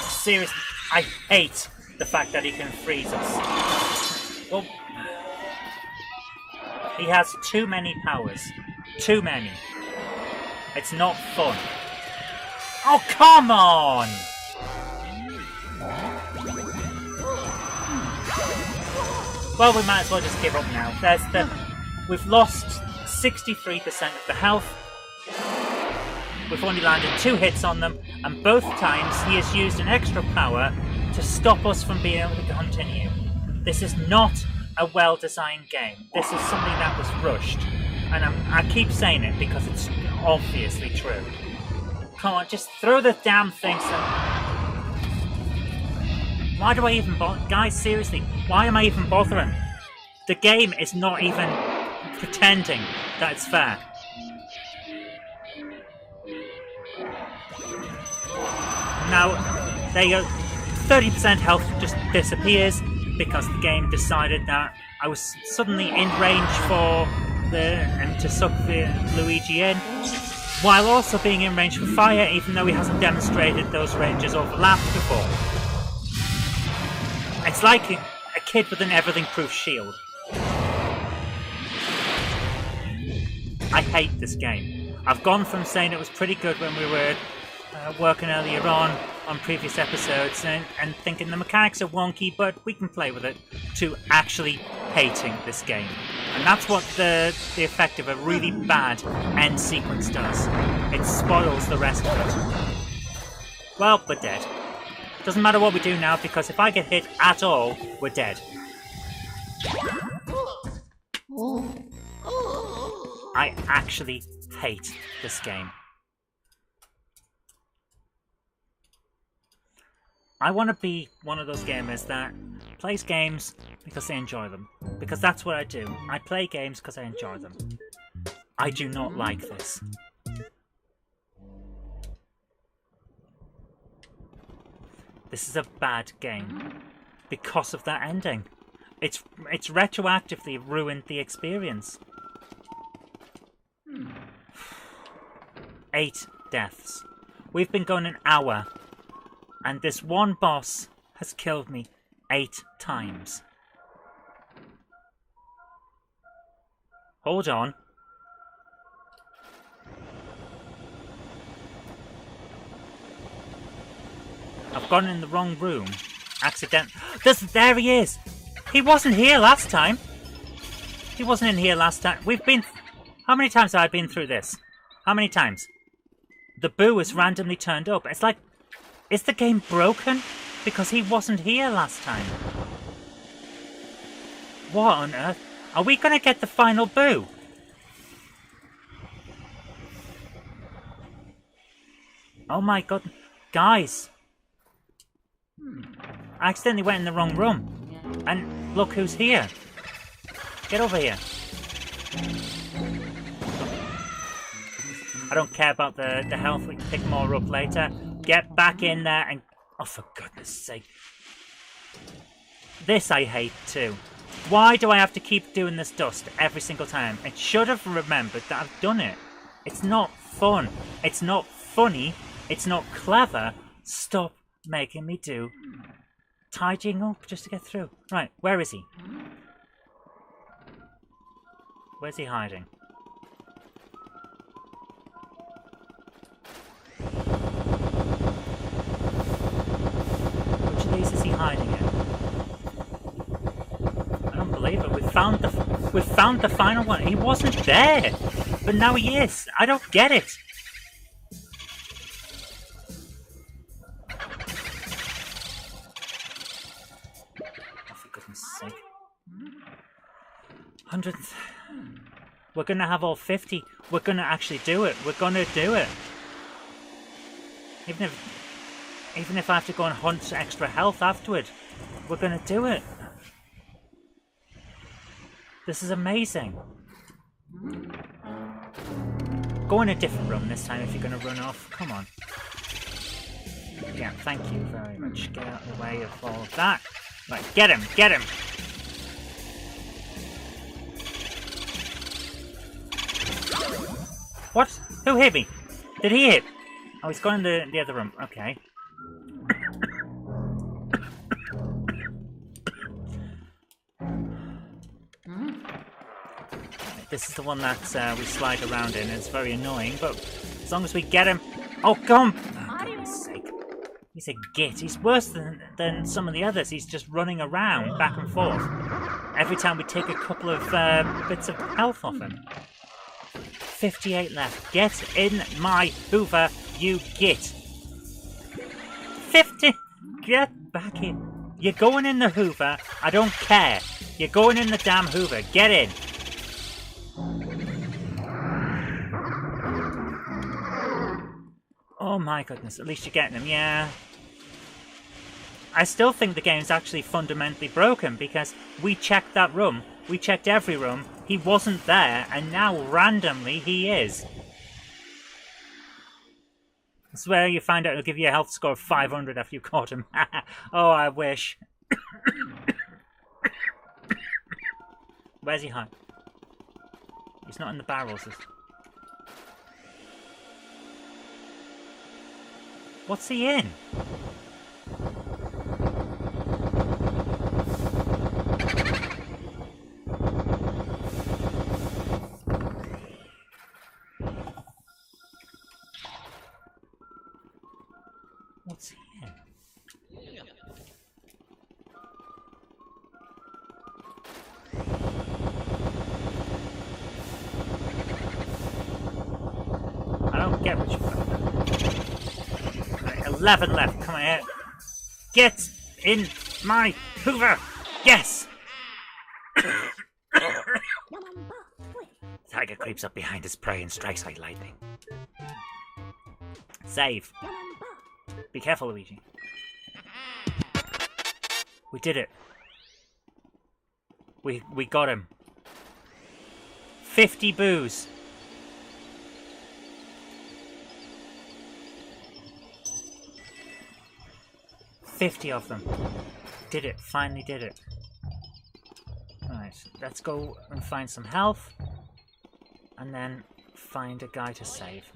Seriously, I hate the fact that he can freeze us. Well, he has too many powers. Too many. It's not fun. Oh, come on! Well, we might as well just give up now. We've lost 63% of the health. We've only landed 2 hits on them, and both times he has used an extra power to stop us from being able to continue. This is not a well-designed game. This is something that was rushed, and I keep saying it because it's obviously true. Come on, just throw the damn things. Why do I even bother? Guys, seriously, why am I even bothering? The game is not even pretending that it's fair. Now, there you go. 30% health just disappears because the game decided that I was suddenly in range for to suck the Luigi in, while also being in range for fire, even though he hasn't demonstrated those ranges overlapped before. It's like a kid with an everything-proof shield. I hate this game. I've gone from saying it was pretty good when we were working earlier on previous episodes and thinking the mechanics are wonky, but we can play with it, to actually hating this game. And that's what the effect of a really bad end sequence does. It spoils the rest of it. Well, we're dead. Doesn't matter what we do now, because if I get hit at all, we're dead. I actually hate this game. I want to be one of those gamers that plays games because they enjoy them. Because that's what I do. I play games because I enjoy them. I do not like this. This is a bad game because of that ending. It's retroactively ruined the experience. 8 deaths. We've been going an hour, and this one boss has killed me 8 times. Hold on. I've gone in the wrong room. There he is! He wasn't here last time. He wasn't in here last time. We've been... How many times have I been through this? How many times? The boo has randomly turned up. It's like... Is the game broken? Because he wasn't here last time. What on earth? Are we going to get the final boo? Oh my god. Guys. I accidentally went in the wrong room. And look who's here. Get over here. I don't care about the health. We can pick more up later. Get back in there and... Oh, for goodness sake. This I hate too. Why do I have to keep doing this dust every single time? I should have remembered that I've done it. It's not fun. It's not funny. It's not clever. Stop making me do tidying up just to get through. Right, where is he? Where's he hiding? Which of these is he hiding in? I don't believe it. We've found the final one. He wasn't there, but now he is. I don't get it. Sake. 100th. We're gonna have all 50. We're gonna actually do it. We're gonna do it. Even if I have to go and hunt extra health afterward, we're gonna do it. This is amazing. Go in a different room this time if you're gonna run off. Come on. Yeah, thank you very much. Get out of the way of all of that. Right, get him! Get him! What? Who hit me? Did he hit? Oh, he's gone in the other room. Okay. This is the one that we slide around in. It's very annoying, but as long as we get him... Oh, come! Oh, goodness sake. He's a git. He's worse than some of the others. He's just running around back and forth every time we take a couple of bits of health off him. 58 left. Get in my Hoover, you git. 50. Get back in. You're going in the Hoover. I don't care. You're going in the damn Hoover. Get in. Oh my goodness. At least you're getting him. Yeah. I still think the game's actually fundamentally broken because we checked that room. We checked every room. He wasn't there, and now randomly he is. I swear you find out it'll give you a health score of 500 after you caught him. Oh, I wish. Where's he hiding? He's not in the barrels. What's he in? Get what you got. Right, 11 left. Come on here. Get in my Hoover. Yes. Tiger creeps up behind his prey and strikes like lightning. Save. Be careful, Luigi. We did it. We got him. 50 boos. $50 of them. Did it. Finally did it. Right. Let's go and find some health. And then find a guy to save.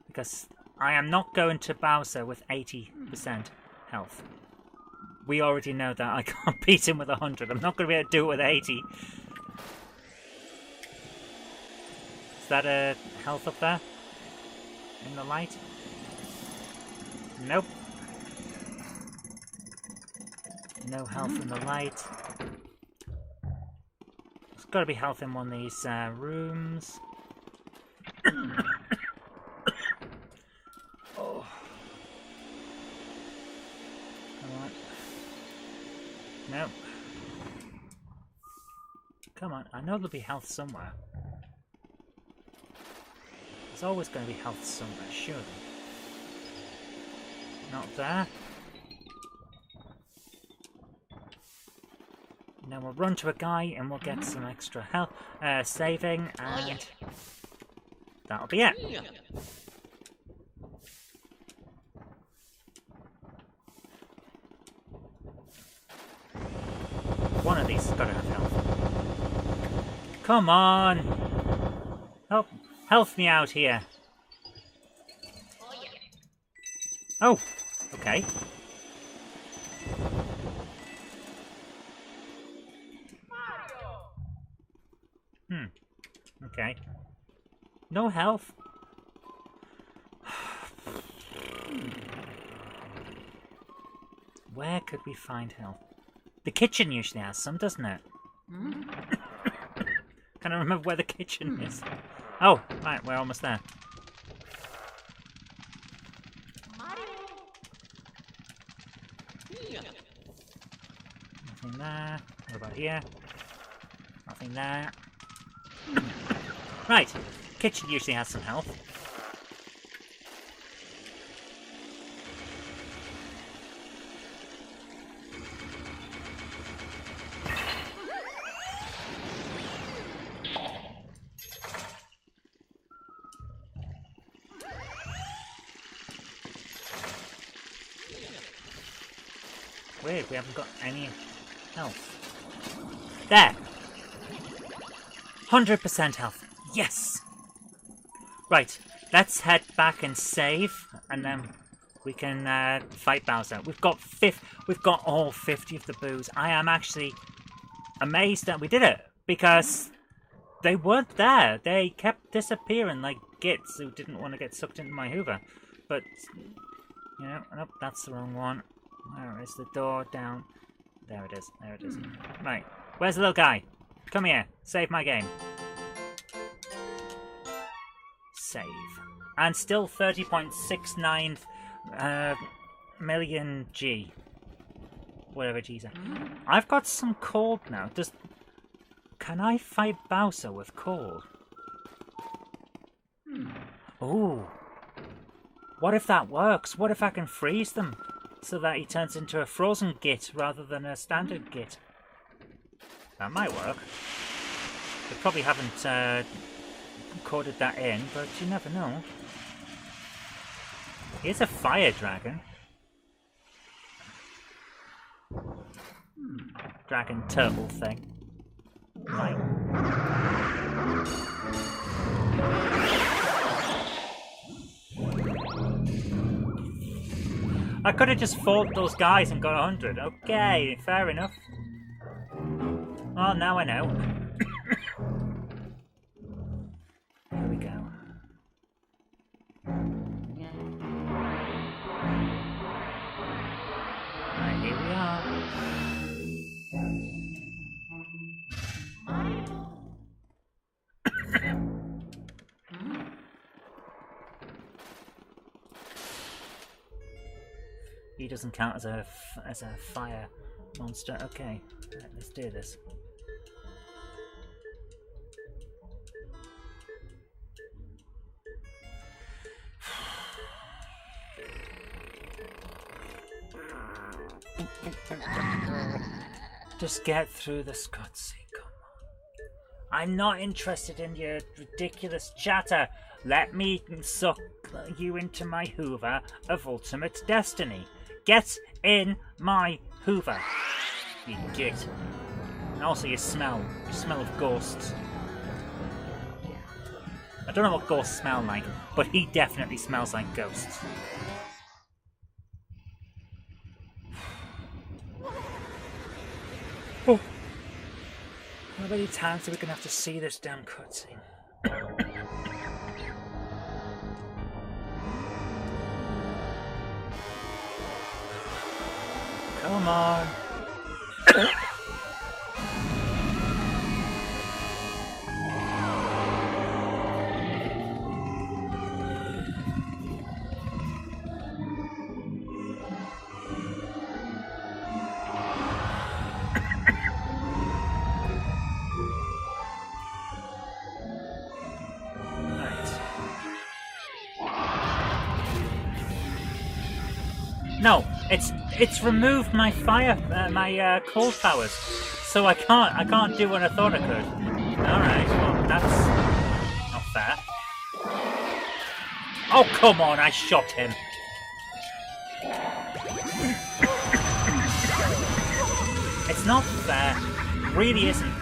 Because I am not going to Bowser with 80% health. We already know that. I can't beat him with 100. I'm not going to be able to do it with 80. Is that a health up there? In the light? Nope. No health in the light. There's got to be health in one of these rooms. Oh. Come on. No. Come on. I know there'll be health somewhere. There's always going to be health somewhere, surely. Not there. Now we'll run to a guy and we'll get some extra health, saving, and that'll be it. One of these has got to have health. Come on! Help me out here. Oh, okay. Okay. No health. Where could we find health? The kitchen usually has some, doesn't it? Can I remember where the kitchen is? Oh, right, we're almost there. Nothing there. What about here? Nothing there. Right, kitchen usually has some health. Weird, we haven't got any health. There! 100% health. Yes! Right, let's head back and save, and then we can fight Bowser. We've got all 50 of the boos. I am actually amazed that we did it, because they weren't there. They kept disappearing like gits who didn't want to get sucked into my Hoover. But, you know, nope, that's the wrong one. Where is the door? Down. There it is. There it is. Right. Where's the little guy? Come here. Save my game. Save. And still 30.69 million G. Whatever G's are. I've got some cold now. Can I fight Bowser with cold? Ooh. What if that works? What if I can freeze them? So that he turns into a frozen git rather than a standard git. That might work. They probably haven't coded that in, but you never know. Here's a fire dragon. Dragon turtle thing. Right. I could have just fought those guys and got 100. Okay, fair enough. Well, now I know. Here we go. Right, here we are. He doesn't count as a fire monster. Okay, right, let's do this. Just get through this cutscene, come on. I'm not interested in your ridiculous chatter. Let me suck you into my Hoover of ultimate destiny. Get in my Hoover, you git. And also you smell of ghosts. I don't know what ghosts smell like, but he definitely smells like ghosts. Oh. How many times are we gonna have to see this damn cutscene? Come on. No, it's removed my fire, my cold powers, so I can't do what I thought I could. All right, well that's not fair. Oh come on, I shot him. It's not fair, it really isn't.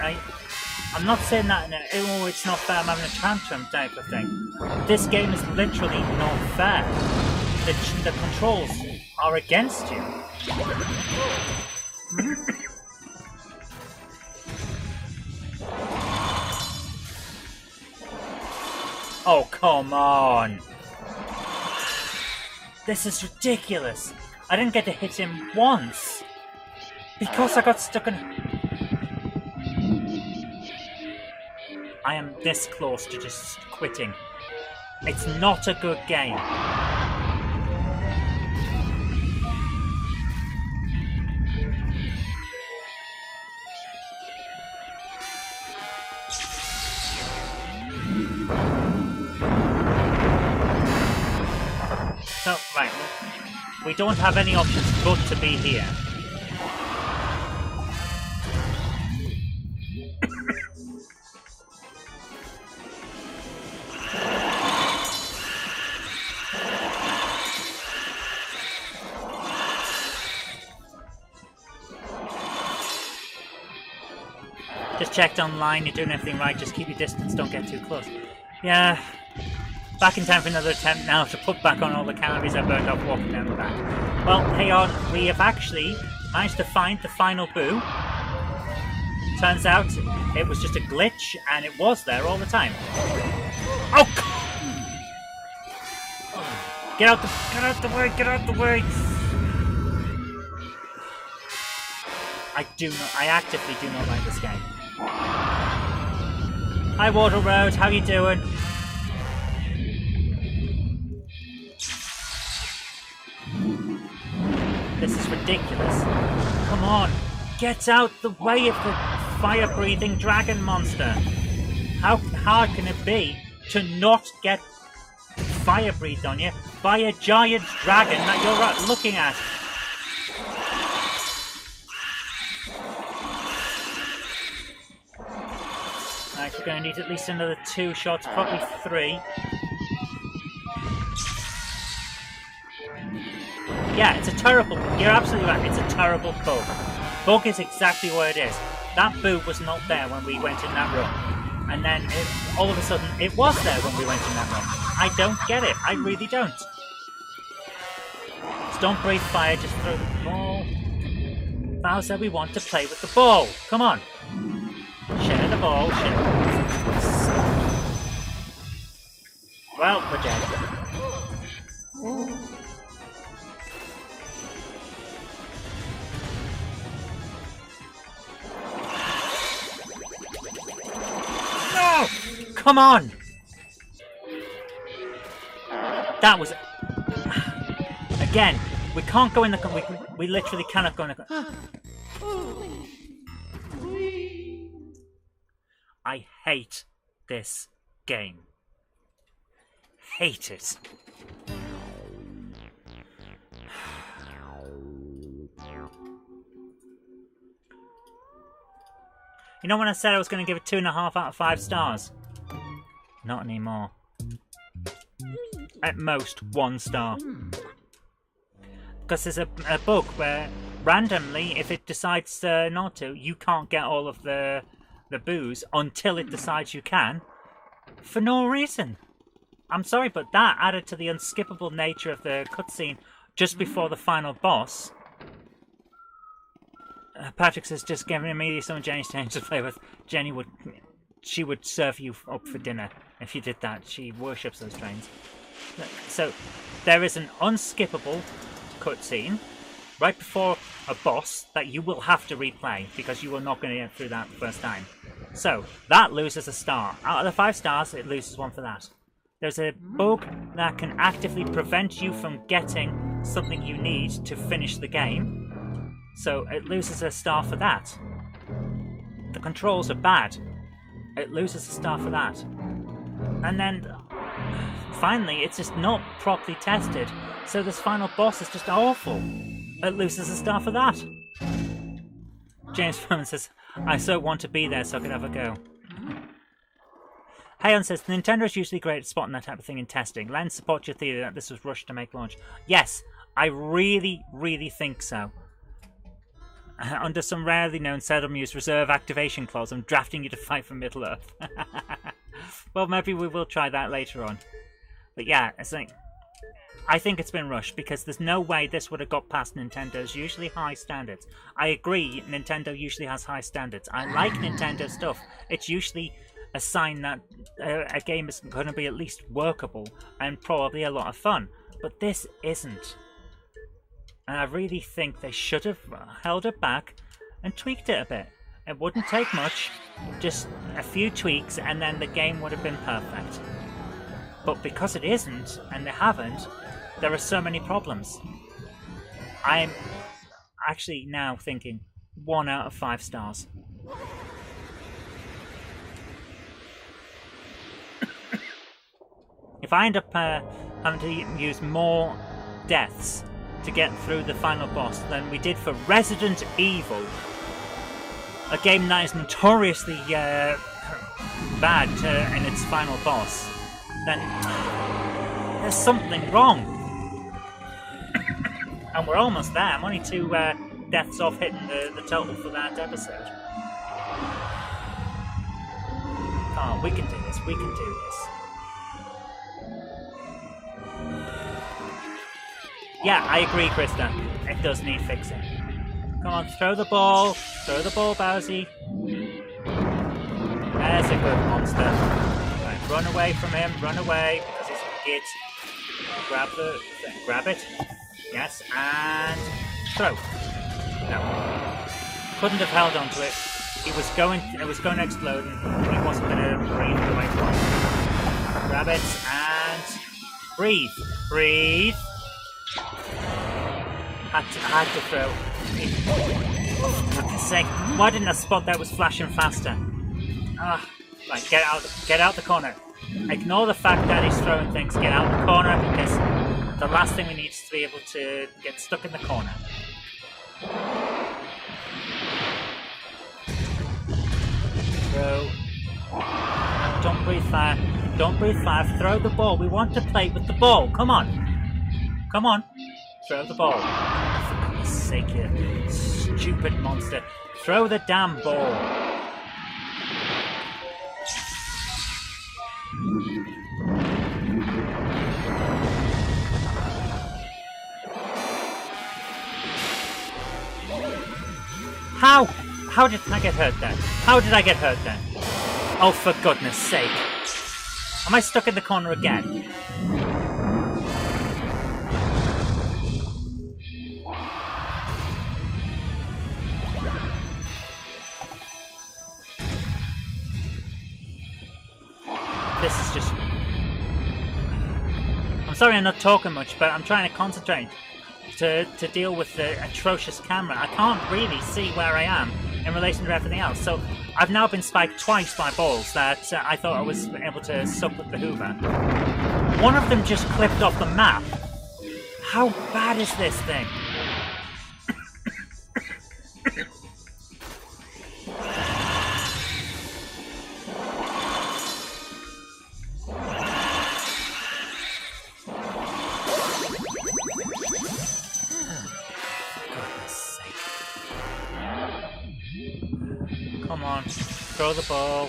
I'm not saying that in a, oh it's not fair, I'm having a tantrum type of thing. This game is literally not fair. The controls are against you. Oh, come on. This is ridiculous. I didn't get to hit him once. Because I got stuck in... I am this close to just quitting. It's not a good game. So, right, we don't have any options but to be here. Just checked online, you're doing everything right, just keep your distance, don't get too close. Yeah. Back in time for another attempt now to put back on all the calories I burned off walking down the back. Well, hang on, we have actually managed to find the final boo. Turns out it was just a glitch and it was there all the time. Oh! Get out the way, get out the way! I actively do not like this game. Hi Water Road, how you doing? This is ridiculous. Come on, get out the way of the fire-breathing dragon monster. How hard can it be to not get fire breathed on you by a giant dragon that you're looking at? Right, we're going to need at least another 2 shots, probably 3. Yeah, it's a terrible... You're absolutely right, it's a terrible bug. Bug is exactly what it is. That boo was not there when we went in that room. And then, all of a sudden, it was there when we went in that room. I don't get it. I really don't. Just don't breathe fire, just throw the ball. Bowser, we want to play with the ball. Come on. Share the ball, share the ball. Well, we're dead. No! Come on! That was... Again, We can't go in the... We literally cannot go in the... I hate this game. Hate it. You know when I said I was going to give it 2.5 out of 5 stars? Not anymore. At most, 1 star. Because there's a bug where randomly, if it decides not to, you can't get all of the booze until it decides you can, for no reason. I'm sorry, but that added to the unskippable nature of the cutscene just before the final boss. Patrick says, just giving me some Jenny's change to play with. Jenny would serve you up for dinner if you did that. She worships those trains. So there is an unskippable cutscene right before a boss that you will have to replay because you are not going to get through that the first time. So that loses a star. Out of the 5 stars, it loses 1 for that. There's a bug that can actively prevent you from getting something you need to finish the game. So it loses a star for that. The controls are bad. It loses a star for that. And then, finally, it's just not properly tested. So this final boss is just awful. It loses a star for that. James Furman says, I so want to be there so I could have a go. Hayon says, Nintendo is usually great at spotting that type of thing in testing. Len, support your theory that this was rushed to make launch. Yes, I really, really think so. Under some rarely known seldom used reserve activation clause, I'm drafting you to fight for Middle-earth. Well, maybe we will try that later on. But yeah, it's like, I think it's been rushed because there's no way this would have got past Nintendo's usually high standards. I agree, Nintendo usually has high standards. I like Nintendo stuff. It's usually a sign that a game is going to be at least workable and probably a lot of fun. But this isn't. And I really think they should have held it back and tweaked it a bit. It wouldn't take much, just a few tweaks, and then the game would have been perfect. But because it isn't, and they haven't, there are so many problems. I'm actually now thinking 1 out of 5 stars. If I end up having to use more deaths to get through the final boss than we did for Resident Evil, a game that is notoriously bad in its final boss, then there's something wrong. And we're almost there. I'm only 2 deaths off hitting the total for that episode. Come on, we can do this. We can do this. Yeah, I agree, Krista. It does need fixing. Come on, throw the ball. Throw the ball, Bowsy. There's a good monster. Right, run away from him. Run away, because he's a git. Grab the thing. Grab it. Yes, and throw. No. Couldn't have held onto it. It was going to explode, and he wasn't going to breathe the way forward. Grab it, and breathe. Breathe. Had to throw. For goodness sake, why didn't I spot that was flashing faster? Right, get out the corner. Ignore the fact that he's throwing things. Get out the corner, because the last thing we need is to be able to get stuck in the corner. Throw. Don't breathe fire. Don't breathe fire. Throw the ball. We want to play with the ball. Come on. Come on. Throw the ball. For goodness sake, you stupid monster. Throw the damn ball. How? How did I get hurt then? How did I get hurt then? Oh, for goodness sake. Am I stuck in the corner again? This is just... I'm sorry I'm not talking much, but I'm trying to concentrate. to deal with the atrocious camera. I can't really see where I am in relation to everything else. So I've now been spiked twice by balls that I thought I was able to suck with the Hoover. One of them just clipped off the map. How bad is this thing? Come on, throw the ball.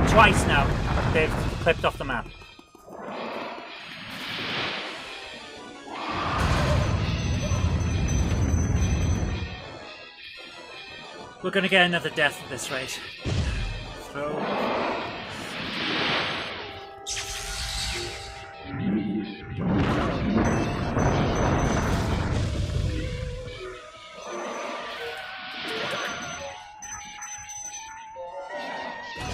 Twice now, they've clipped off the map. We're gonna get another death at this rate. Throw.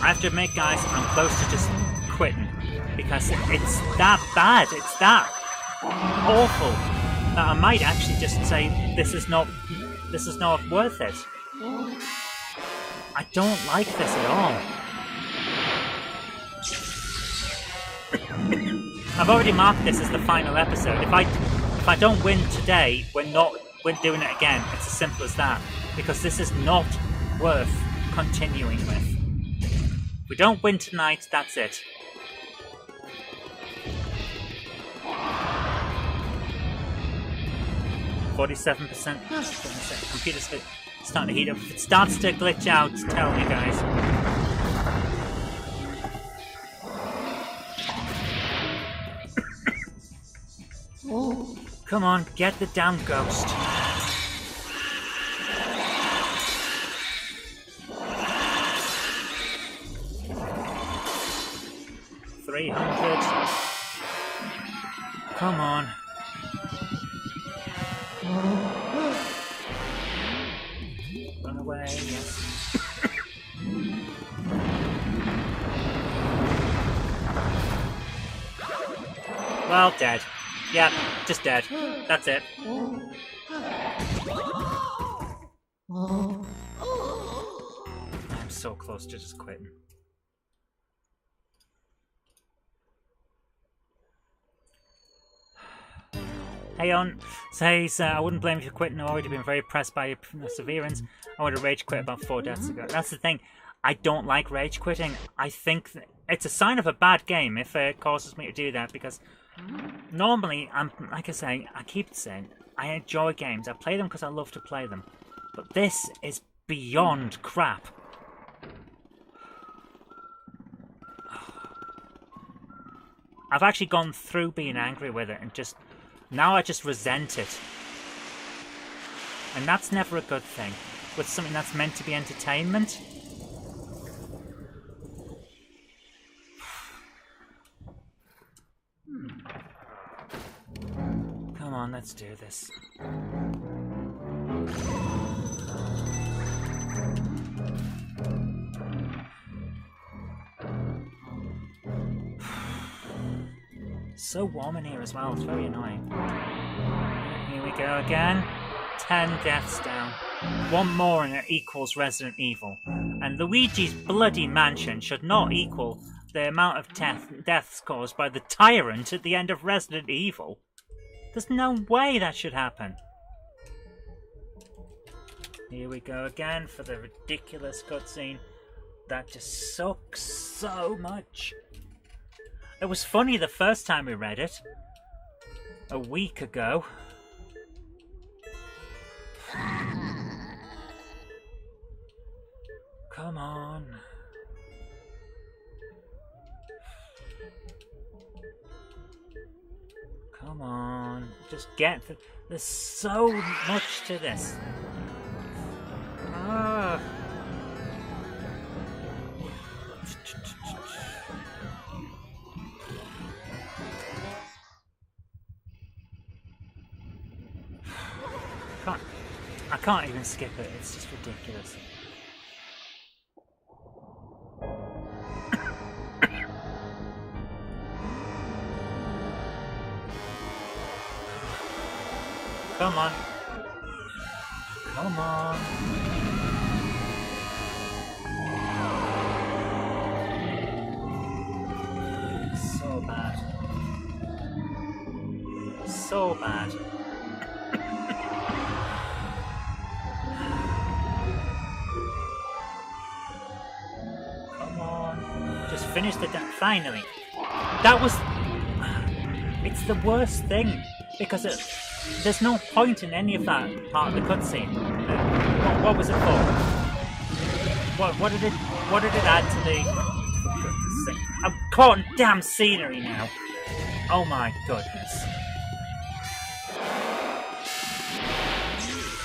I have to admit, guys, I'm close to just quitting because it's that bad, it's that awful that I might actually just say this is not worth it. I don't like this at all. I've already marked this as the final episode. If I don't win today, we're doing it again. It's as simple as that, because this is not worth continuing with. If we don't win tonight, that's it. %47%. Computer's starting to heat up. If it starts to glitch out, tell me, guys. Come on, get the damn ghost. $300. Come on. Run away, yes. Well, dead. Yeah, just dead. That's it. I'm so close to just quitting. Hey on says, I wouldn't blame you for quitting. I've already been very impressed by your perseverance. I would have rage quit about 4 deaths ago. That's the thing. I don't like rage quitting. I think it's a sign of a bad game if it causes me to do that, because normally, like I say, I keep saying, I enjoy games. I play them because I love to play them. But this is beyond crap. I've actually gone through being angry with it and just... Now I just resent it. And that's never a good thing. With something that's meant to be entertainment. Come on, let's do this. So warm in here as well, it's very annoying. Here we go again. 10 deaths down. One more and it equals Resident Evil. And Luigi's bloody mansion should not equal the amount of deaths caused by the tyrant at the end of Resident Evil. There's no way that should happen. Here we go again for the ridiculous cutscene. That just sucks so much. It was funny the first time we read it. A week ago. Come on. Come on. Just get the... There's so much to this. Ah. I can't even skip it, it's just ridiculous. Come on. Come on. So bad. So bad. Come on. Just finish the dance. Finally. That was... It's the worst thing. Because there's no point in any of that part of the cutscene. What was it for? What did it add to the... I'm caught in damn scenery now. Oh my goodness.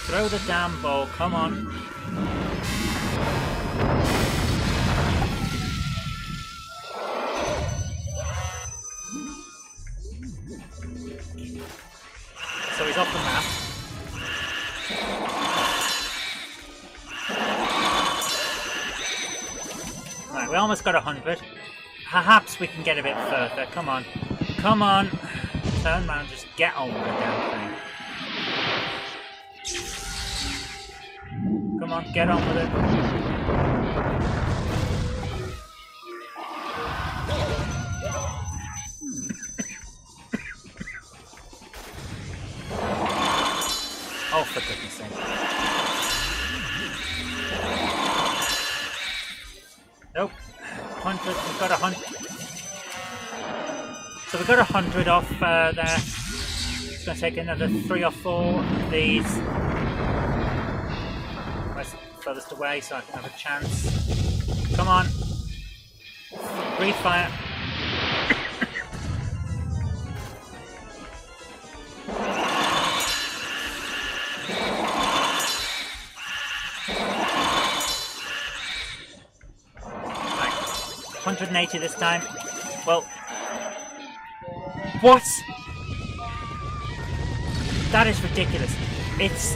Throw the damn ball, come on. So he's off the map. Right, we almost got 100. Perhaps we can get a bit further. Come on. Come on. Turn around, just get on with the damn thing. Come on, get on with it. Oh, for goodness sake. Nope. 100, we've got 100. So we've got 100 off there. It's going to take another 3 or 4 of these. Let's furthest away so I can have a chance. Come on. Breathe fire. Right. 180 this time. Well, what? That is ridiculous. It's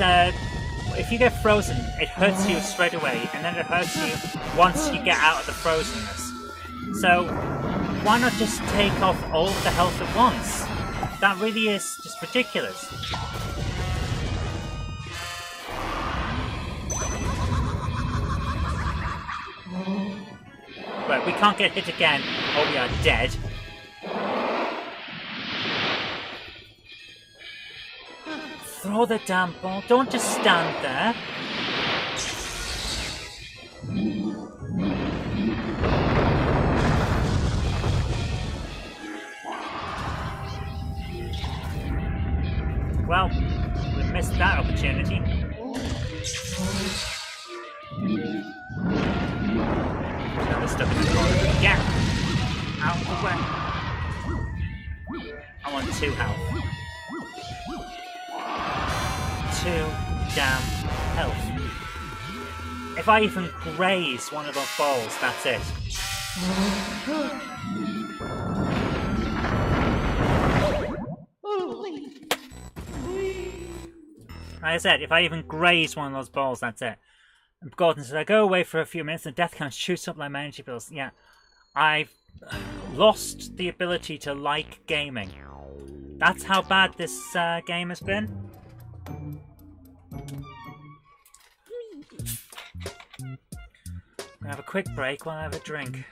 if you get frozen, it hurts you straight away, and then it hurts you once you get out of the frozenness. So why not just take off all of the health at once? That really is just ridiculous. Right, we can't get hit again, or we are dead. Throw the damn ball. Don't just stand there. Well, we missed that opportunity. Now we're stuck in the corner. Get out of the way. I want 2 health. 2 damn health. If I even graze one of those balls, that's it. Like I said, if I even graze one of those balls, that's it. And Gordon said, I go away for a few minutes and death count shoots up like my energy bills. Yeah, I've lost the ability to like gaming. That's how bad this game has been. We'll have a quick break while I have a drink.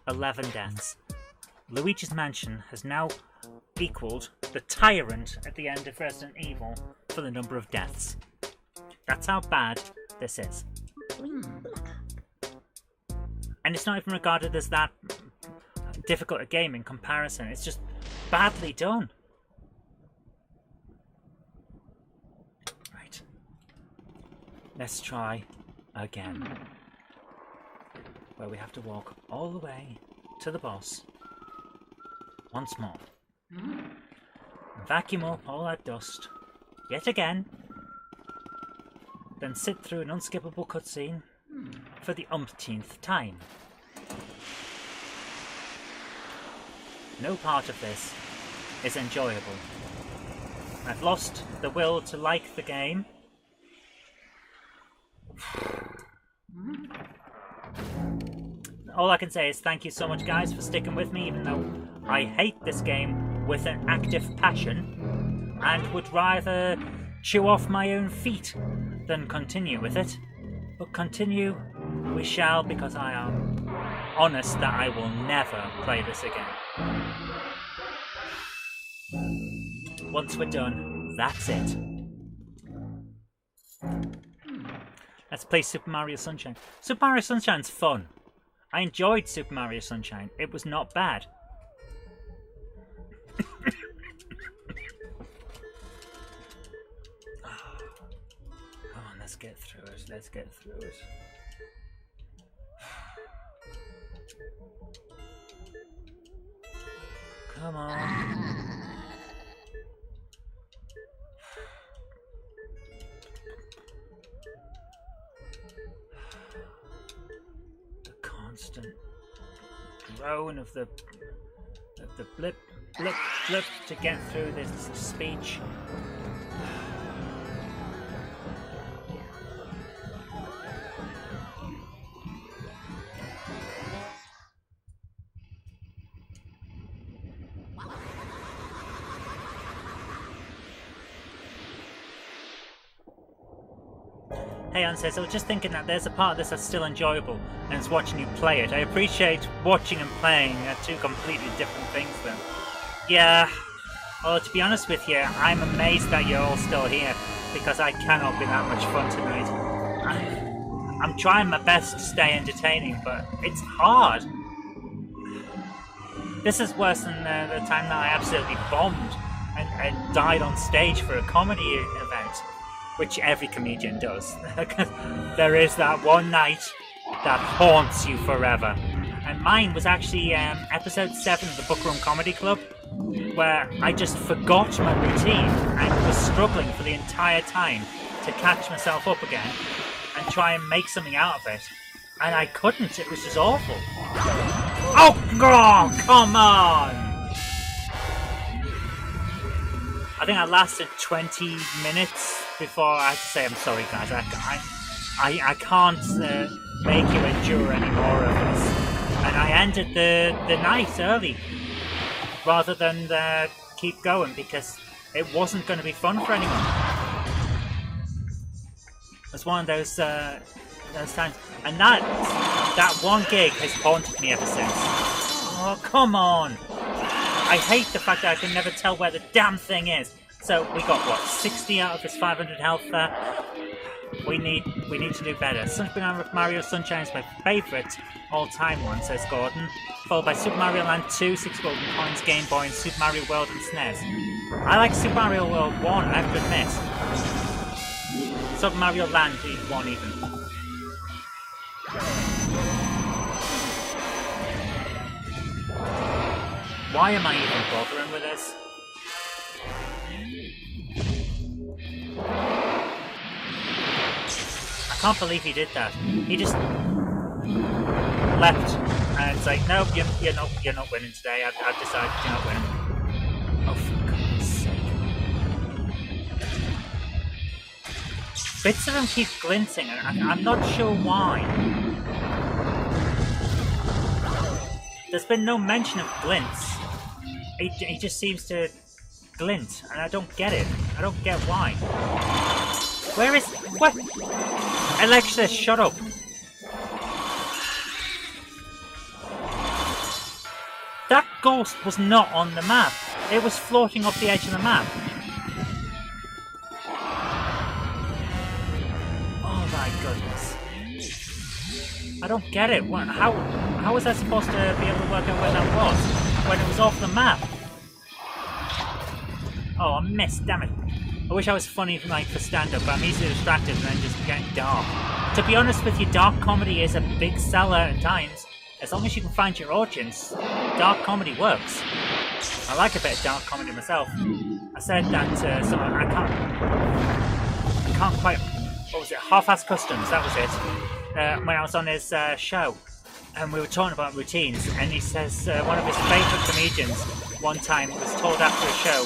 "11 deaths. Luigi's Mansion has now equalled the Tyrant at the end of Resident Evil for the number of deaths. That's how bad this is. And it's not even regarded as that difficult a game in comparison. It's just badly done. Right. Let's try again. Where we have to walk all the way to the boss once more. Vacuum up all that dust yet again. Then sit through an unskippable cutscene for the umpteenth time. No part of this is enjoyable. I've lost the will to like the game, All I can say is thank you so much, guys, for sticking with me, even though I hate this game with an active passion and would rather chew off my own feet than continue with it. But continue we shall, because I am honest that I will never play this again. Once we're done, that's it. Let's play Super Mario Sunshine. Super Mario Sunshine's fun. I enjoyed Super Mario Sunshine. It was not bad. Come on, let's get through it. Let's get through it. Come on. Constant drone of the blip, blip, blip to get through this speech. Hey, Anne says, I was just thinking that there's a part of this that's still enjoyable, and it's watching you play it. I appreciate watching and playing are two completely different things then. Yeah, well, to be honest with you, I'm amazed that you're all still here, because I cannot be that much fun tonight. I'm trying my best to stay entertaining, but it's hard. This is worse than the time that I absolutely bombed and died on stage for a comedy event. Which every comedian does. There is that one night that haunts you forever. And mine was actually episode 7 of the Bookroom Comedy Club, where I just forgot my routine and was struggling for the entire time to catch myself up again and try and make something out of it. And I couldn't, it was just awful. Oh, God, come on! I think I lasted 20 minutes before I had to say, I'm sorry guys, I can't make you endure any more of this. And I ended the night early, rather than keep going, because it wasn't going to be fun for anyone. It was one of those times. And that one gig has haunted me ever since. Oh, come on! I hate the fact that I can never tell where the damn thing is. So we got what, 60 out of his 500 health there. We need to do better. Super Mario Sunshine is my favourite all-time one, says Gordon. Followed by Super Mario Land 2, 6 golden coins, Game Boy, and Super Mario World and SNES. I like Super Mario World 1, I have to admit. Super Mario Land 1 even. Why am I even bothering with this? I can't believe he did that. He just left and it's like, no, you're not winning today. I've decided you're not winning. Oh, for God's sake! Bits of him keep glinting, and I'm not sure why. There's been no mention of glints. He just seems to glint, and I don't get it. I don't get why. Where is... What? Alexa, shut up. That ghost was not on the map. It was floating off the edge of the map. Oh my goodness. I don't get it. How was I supposed to be able to work out where that was when it was off the map? Oh, I missed, damn it. I wish I was funny for stand-up, but I'm easily distracted and then just getting dark. To be honest with you, dark comedy is a big seller at times. As long as you can find your audience, dark comedy works. I like a bit of dark comedy myself. I said that to someone, I can't quite, what was it, Half-Ass Customs, that was it. When I was on his show, and we were talking about routines, and he says one of his favourite comedians one time was told after a show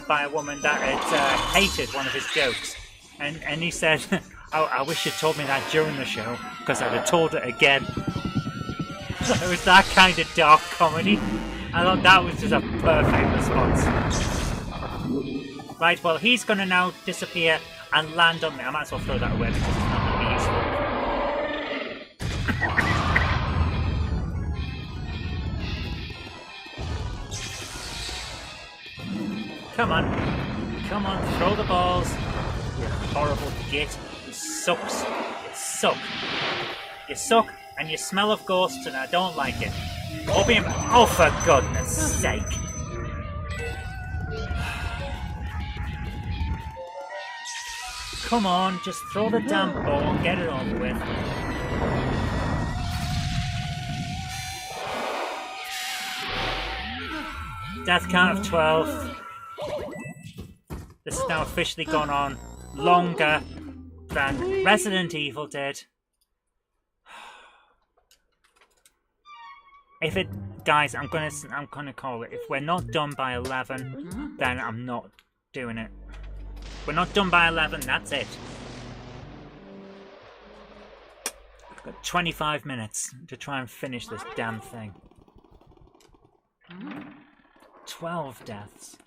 by a woman that had hated one of his jokes, and he said, I wish you told me that during the show, because I'd have told it again. It was that kind of dark comedy. I thought that was just a perfect response. Right, well, he's going to now disappear and land on me. I might as well throw that away because it's not going to be useful. Come on. Come on, throw the balls. You horrible git. You sucks. You suck. You suck and you smell of ghosts and I don't like it. Oh, for goodness sake. Come on, just throw the damn ball and get it over with. Death count of 12. This has now officially gone on longer than Resident Evil did. If it, guys, I'm gonna call it. If we're not done by 11, then I'm not doing it. We're not done by 11. That's it. I've got 25 minutes to try and finish this damn thing. 12 deaths.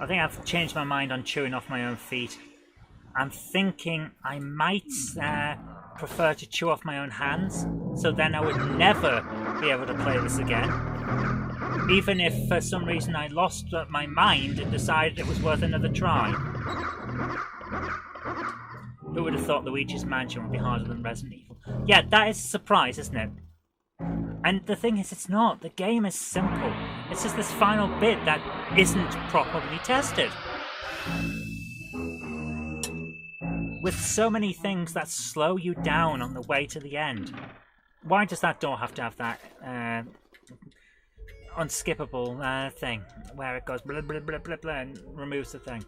I think I've changed my mind on chewing off my own feet. I'm thinking I might prefer to chew off my own hands, so then I would never be able to play this again. Even if for some reason I lost my mind and decided it was worth another try. Who would have thought Luigi's Mansion would be harder than Resident Evil? Yeah, that is a surprise, isn't it? And the thing is, it's not. The game is simple. It's just this final bit that isn't properly tested. With so many things that slow you down on the way to the end. Why does that door have to have that unskippable thing where it goes blah blah blah blah blah and removes the thing?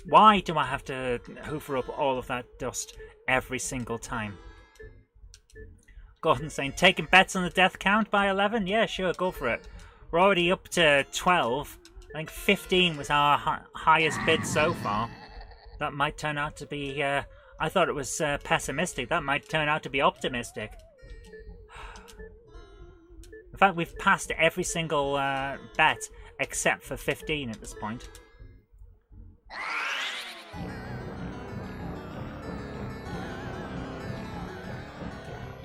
Why do I have to hoover up all of that dust every single time? Gordon's saying, taking bets on the death count by 11? Yeah, sure, go for it. We're already up to 12. I think 15 was our highest bid so far. That might turn out to be... I thought it was pessimistic. That might turn out to be optimistic. In fact, we've passed every single bet except for 15 at this point.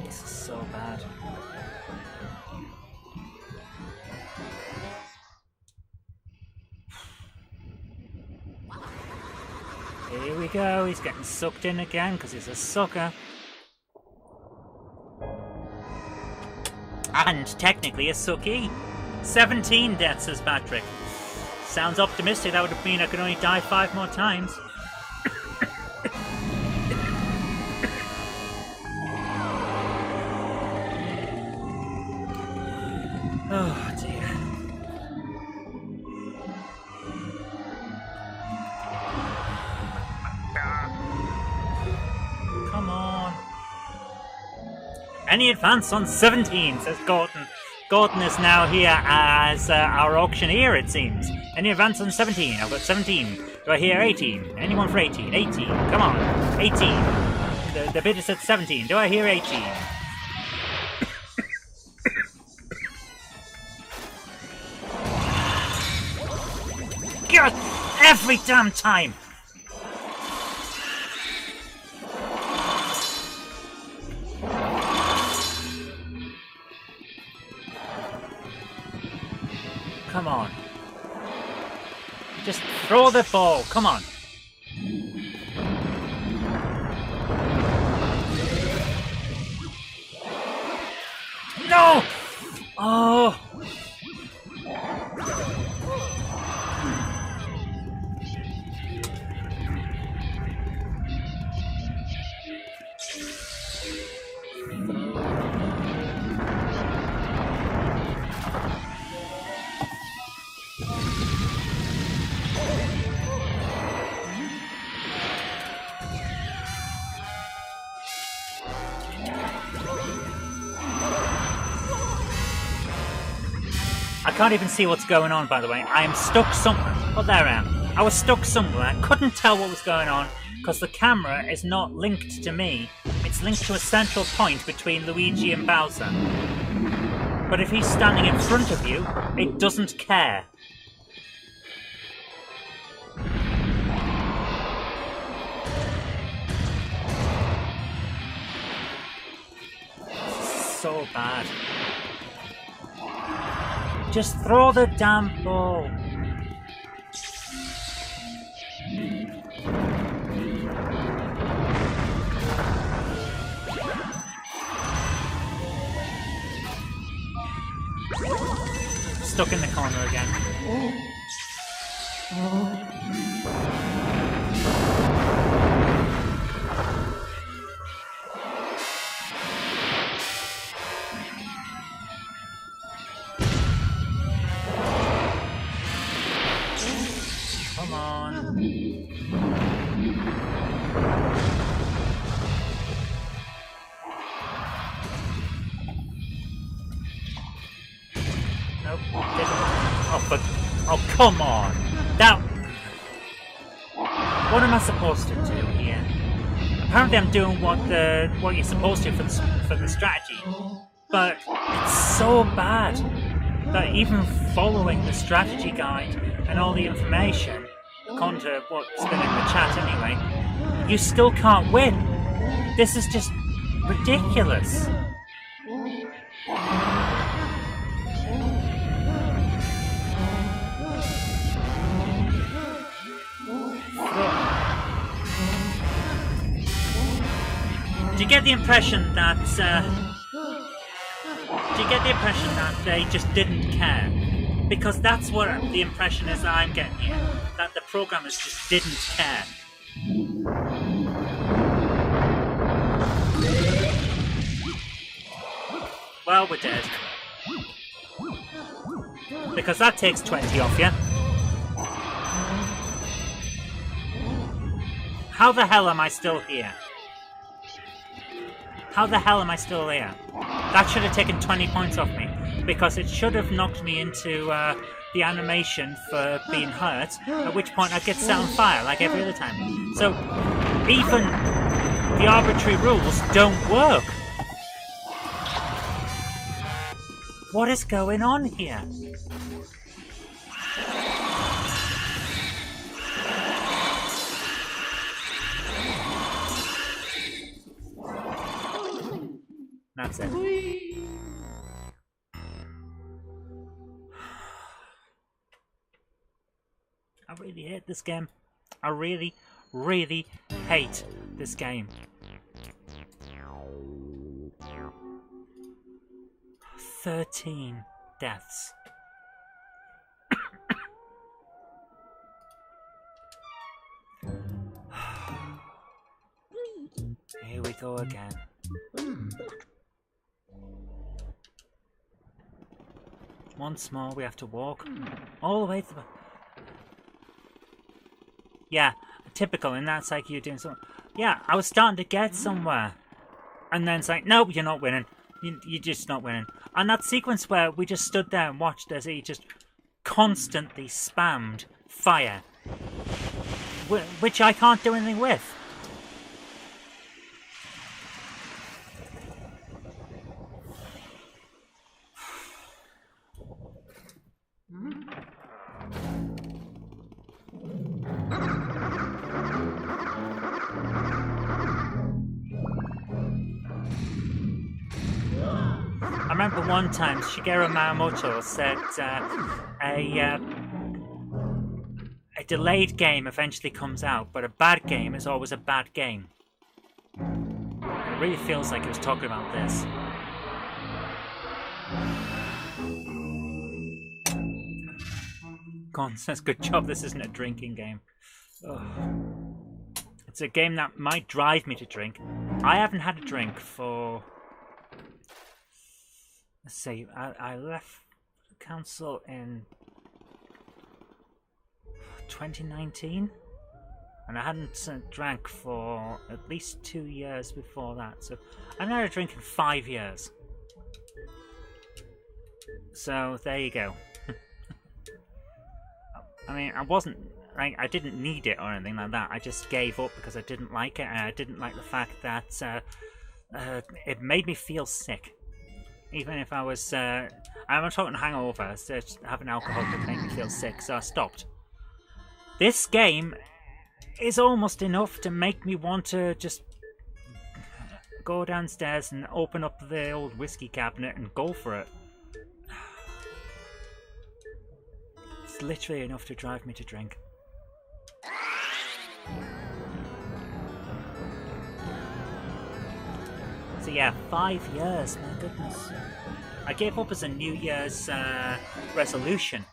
This is so bad. Here we go, he's getting sucked in again because he's a sucker. And technically a sucky. 17 deaths, says Patrick. Sounds optimistic. That would have been I could only die 5 more times. Oh dear. Come on. Any advance on 17, says Gordon. Gordon is now here as our auctioneer, it seems. Any advance on 17? I've got 17. Do I hear 18? Anyone for 18? 18. Come on. 18. The bidder said 17. Do I hear 18? God! Every damn time! Come on. Just throw the ball. Come on. No! Oh! can't even see what's going on, by the way. I am stuck somewhere. Oh, there I am. I was stuck somewhere. I couldn't tell what was going on because the camera is not linked to me. It's linked to a central point between Luigi and Bowser. But if he's standing in front of you, it doesn't care. So bad. Just throw the damn ball. Stuck in the corner again. Come on. Nope. Oh, come on. That. What am I supposed to do here? Apparently, I'm doing what you're supposed to for the strategy, but it's so bad that even following the strategy guide and all the information, according to what's been in the chat anyway, you still can't win. This is just ridiculous. Do you get the impression that they just didn't care? Because that's what the impression is that I'm getting here. That the programmers just didn't care. Well, we're dead. Because that takes 20 off you. How the hell am I still here? How the hell am I still here? That should have taken 20 points off me, because it should have knocked me into the animation for being hurt, at which point I'd get set on fire like every other time. So, even the arbitrary rules don't work. What is going on here? That's it. I really hate this game. I really, really hate this game. 13 deaths. Here we go again. Once more, we have to walk all the way to the... Yeah, typical, and that's like you're doing something. Yeah, I was starting to get somewhere. And then it's like, nope, you're not winning. You're just not winning. And that sequence where we just stood there and watched as he just constantly spammed fire. Which I can't do anything with. I remember one time Shigeru Miyamoto said a delayed game eventually comes out, but a bad game is always a bad game. It really feels like he was talking about this. Gone says, good job this isn't a drinking game. Ugh. It's a game that might drive me to drink. I haven't had a drink for... Let's see, I left council in 2019, and I hadn't drank for at least 2 years before that, so I haven't had a drink in 5 years. So there you go. I mean, I wasn't... I didn't need it or anything like that. I just gave up because I didn't like it, and I didn't like the fact that it made me feel sick. Even if I was... I'm not talking hangover, so having alcohol could make me feel sick, so I stopped. This game is almost enough to make me want to just go downstairs and open up the old whiskey cabinet and go for it. It's literally enough to drive me to drink. So yeah, 5 years, my goodness. I gave up as a New Year's resolution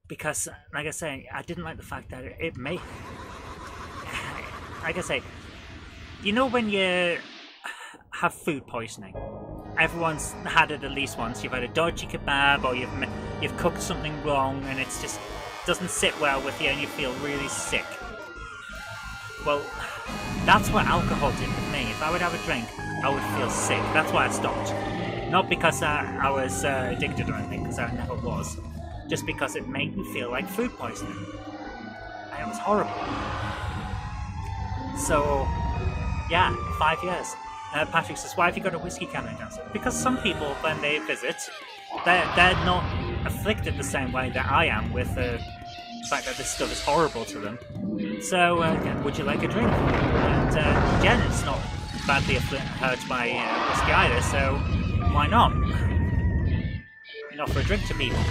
because, like I say, I didn't like the fact that it may... Like I say, you know when you have food poisoning? Everyone's had it at least once. You've had a dodgy kebab, or you've cooked something wrong, and it's just doesn't sit well with you, and you feel really sick. Well, that's what alcohol did with me. If I would have a drink, I would feel sick. That's why I stopped. Not because I was addicted or anything, because I never was. Just because it made me feel like food poisoning. And it was horrible. So, yeah, 5 years. Patrick says, why have you got a whiskey cabinet downstairs? Because some people, when they visit, they're not afflicted the same way that I am with the fact that this stuff is horrible to them. So, would you like a drink? And Jen is not badly hurt by whiskey either, so why not? And offer a drink to people.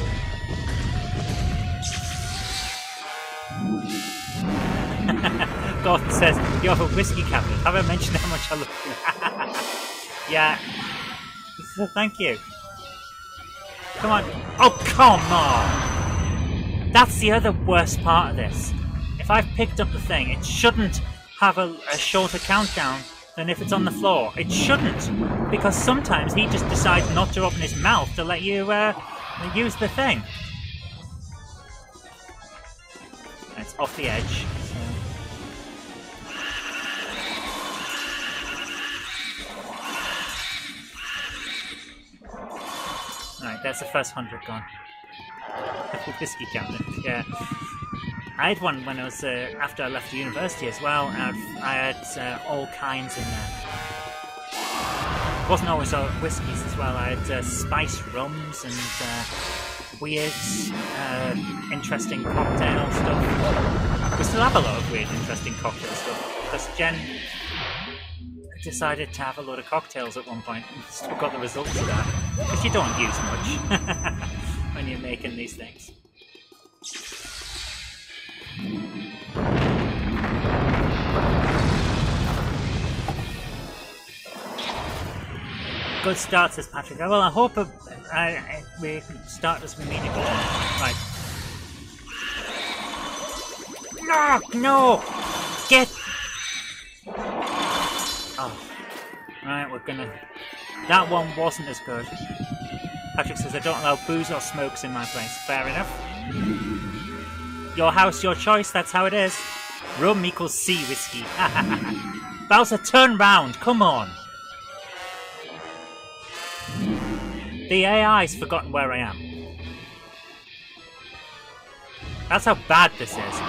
Gordon says, you have a whiskey cabinet. Have I mentioned how much I love you? Yeah. Thank you. Come on. Oh, come on! That's the other worst part of this. If I've picked up the thing, it shouldn't have a shorter countdown than if it's on the floor. It shouldn't. Because sometimes he just decides not to open his mouth to let you use the thing. It's off the edge. So. Alright, that's the first 100 gone. Whiskey cabinet, yeah. I had one when I was after I left university as well, and I had all kinds in there. It wasn't always whiskies as well. I had spiced rums and weird, interesting cocktail stuff. We still have a lot of weird, interesting cocktail stuff because Jen decided to have a lot of cocktails at one point and still got the results of that because you don't use much when you're making these things. Good start, says Patrick. Well, I hope we start as we mean to go on. Right. No! No! Get! Oh. Right, we're gonna... That one wasn't as good. Patrick says, I don't allow booze or smokes in my place. Fair enough. Your house, your choice, that's how it is. Rum equals sea whiskey. Bowser, turn round, come on. The AI's forgotten where I am. That's how bad this is.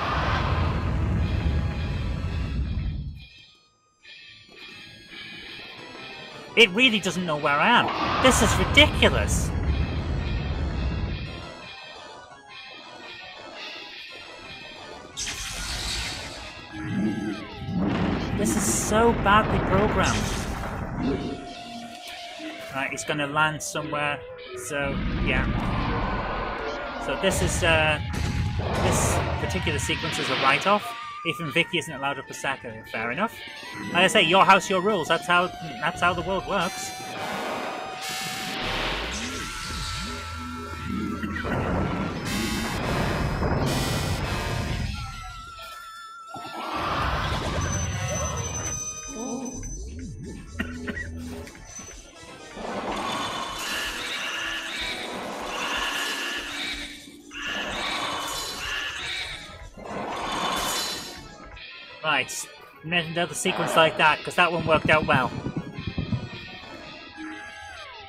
It really doesn't know where I am. This is ridiculous. This is so badly programmed. Right, he's going to land somewhere. So, yeah. So this is this particular sequence is a write-off. Even Vicky isn't allowed up a sack of it. Fair enough. Like I say, your house, your rules. That's how the world works. Right, another sequence like that, because that one worked out well.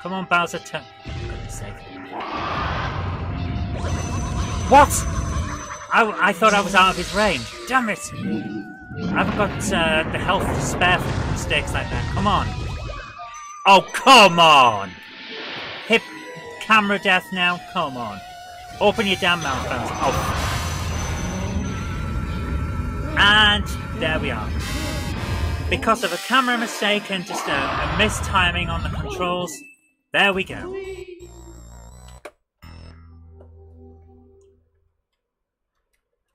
Come on, Bowser, turn. For goodness sake. What? I thought I was out of his range. Damn it! I haven't got the health to spare for mistakes like that. Come on. Oh, come on! Hip camera death now? Come on. Open your damn mouth, fellas. Oh. And there we are. Because of a camera mistake and just a mistiming on the controls, there we go.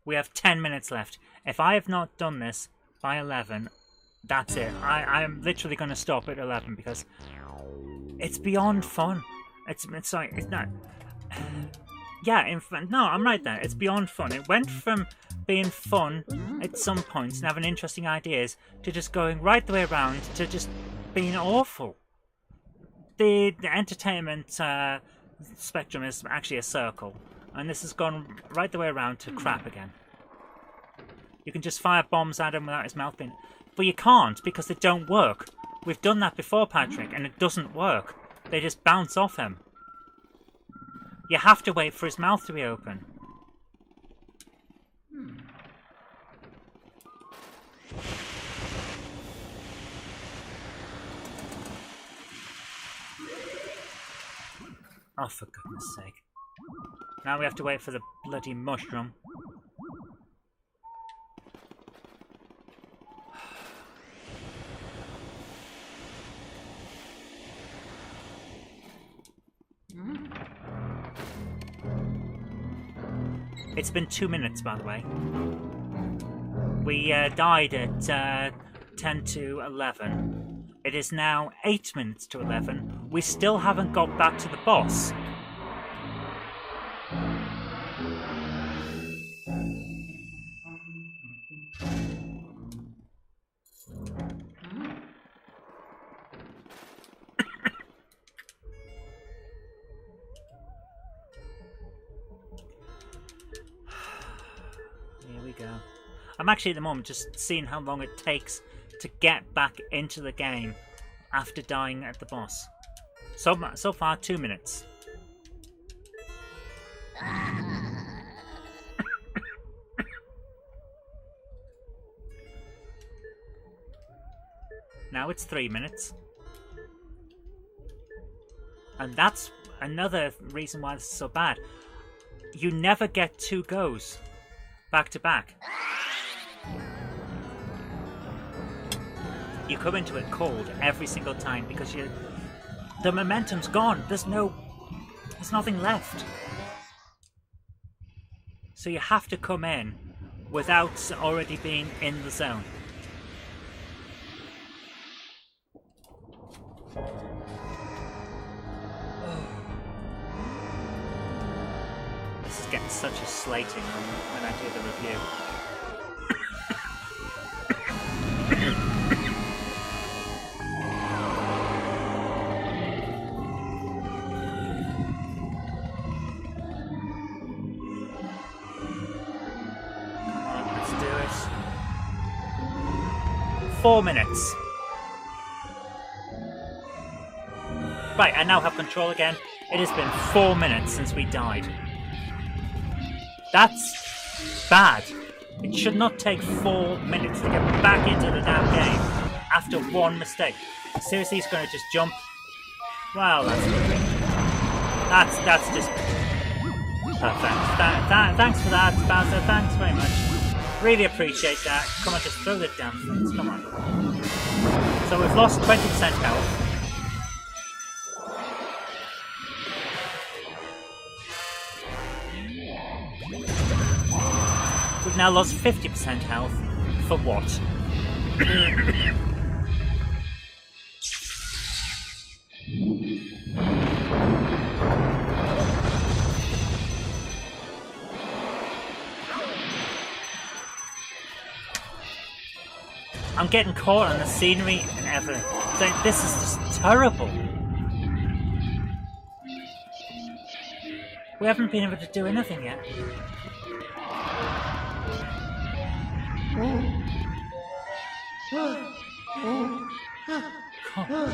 We have 10 minutes left. If I have not done this by 11, that's it. I'm literally going to stop at 11 because it's beyond fun. It's like, it's not... Yeah, no, I'm right there. It's beyond fun. It went from being fun at some points and having interesting ideas to just going right the way around to just being awful. The entertainment spectrum is actually a circle, and this has gone right the way around to crap again. You can just fire bombs at him without his mouth being... But you can't, because they don't work. We've done that before, Patrick, and it doesn't work. They just bounce off him. You have to wait for his mouth to be open. Oh, for goodness sake. Now we have to wait for the bloody mushroom. It's been 2 minutes, by the way. We died at 10 to 11. It is now 8 minutes to 11. We still haven't got back to the boss. I'm actually at the moment just seeing how long it takes to get back into the game after dying at the boss. So far, 2 minutes. Now it's 3 minutes. And that's another reason why this is so bad. You never get 2 goes back to back. You come into it cold every single time because the momentum's gone. There's nothing left. So you have to come in without already being in the zone. This is getting such a slating when I do the review. Come on, let's do it. 4 minutes. Right, I now have control again. It has been 4 minutes since we died. That's bad. It should not take 4 minutes to get back into the damn game after one mistake. Seriously, he's going to just jump? Well, that's just perfect. Thanks for that, Bowser. Thanks very much. Really appreciate that. Come on, just throw the damn things. Come on. So we've lost 20% health. We've now lost 50% health. For what? I'm getting caught on the scenery and everything. So this is just terrible. We haven't been able to do anything yet. Come on.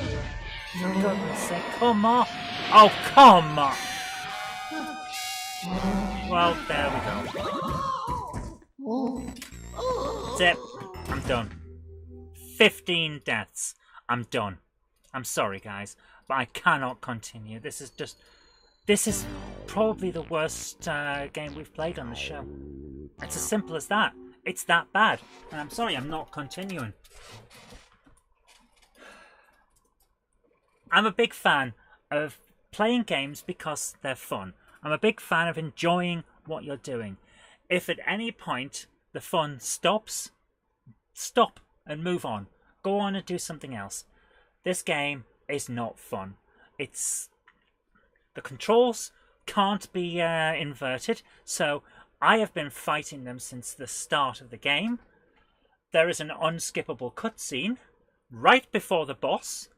For goodness sake, come on. Oh, come on. Well, there we go. That's it. I'm done. 15 deaths. I'm done. I'm sorry, guys, but I cannot continue. This is probably the worst game we've played on the show. It's as simple as that. It's that bad. And I'm sorry, I'm not continuing. I'm a big fan of playing games because they're fun. I'm a big fan of enjoying what you're doing. If at any point the fun stops, stop and move on. Go on and do something else. This game is not fun. The controls can't be inverted, so I have been fighting them since the start of the game. There is an unskippable cutscene right before the boss.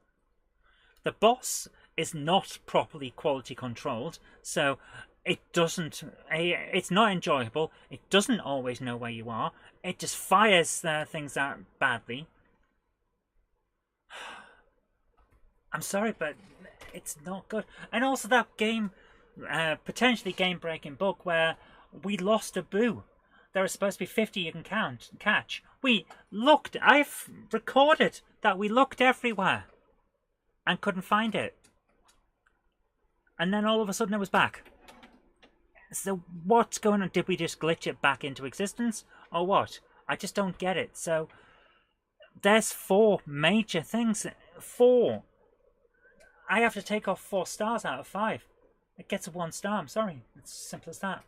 The boss is not properly quality controlled, so it's not enjoyable. It doesn't always know where you are. It just fires things out badly. I'm sorry, but it's not good. And also that potentially game-breaking bug where we lost a boo. There are supposed to be 50 you can catch. I've recorded that we looked everywhere and couldn't find it. And then all of a sudden it was back. So what's going on? Did we just glitch it back into existence? Or what? I just don't get it. So there's 4 major things. 4. I have to take off 4 stars out of 5. It gets a 1 star. I'm sorry. It's as simple as that.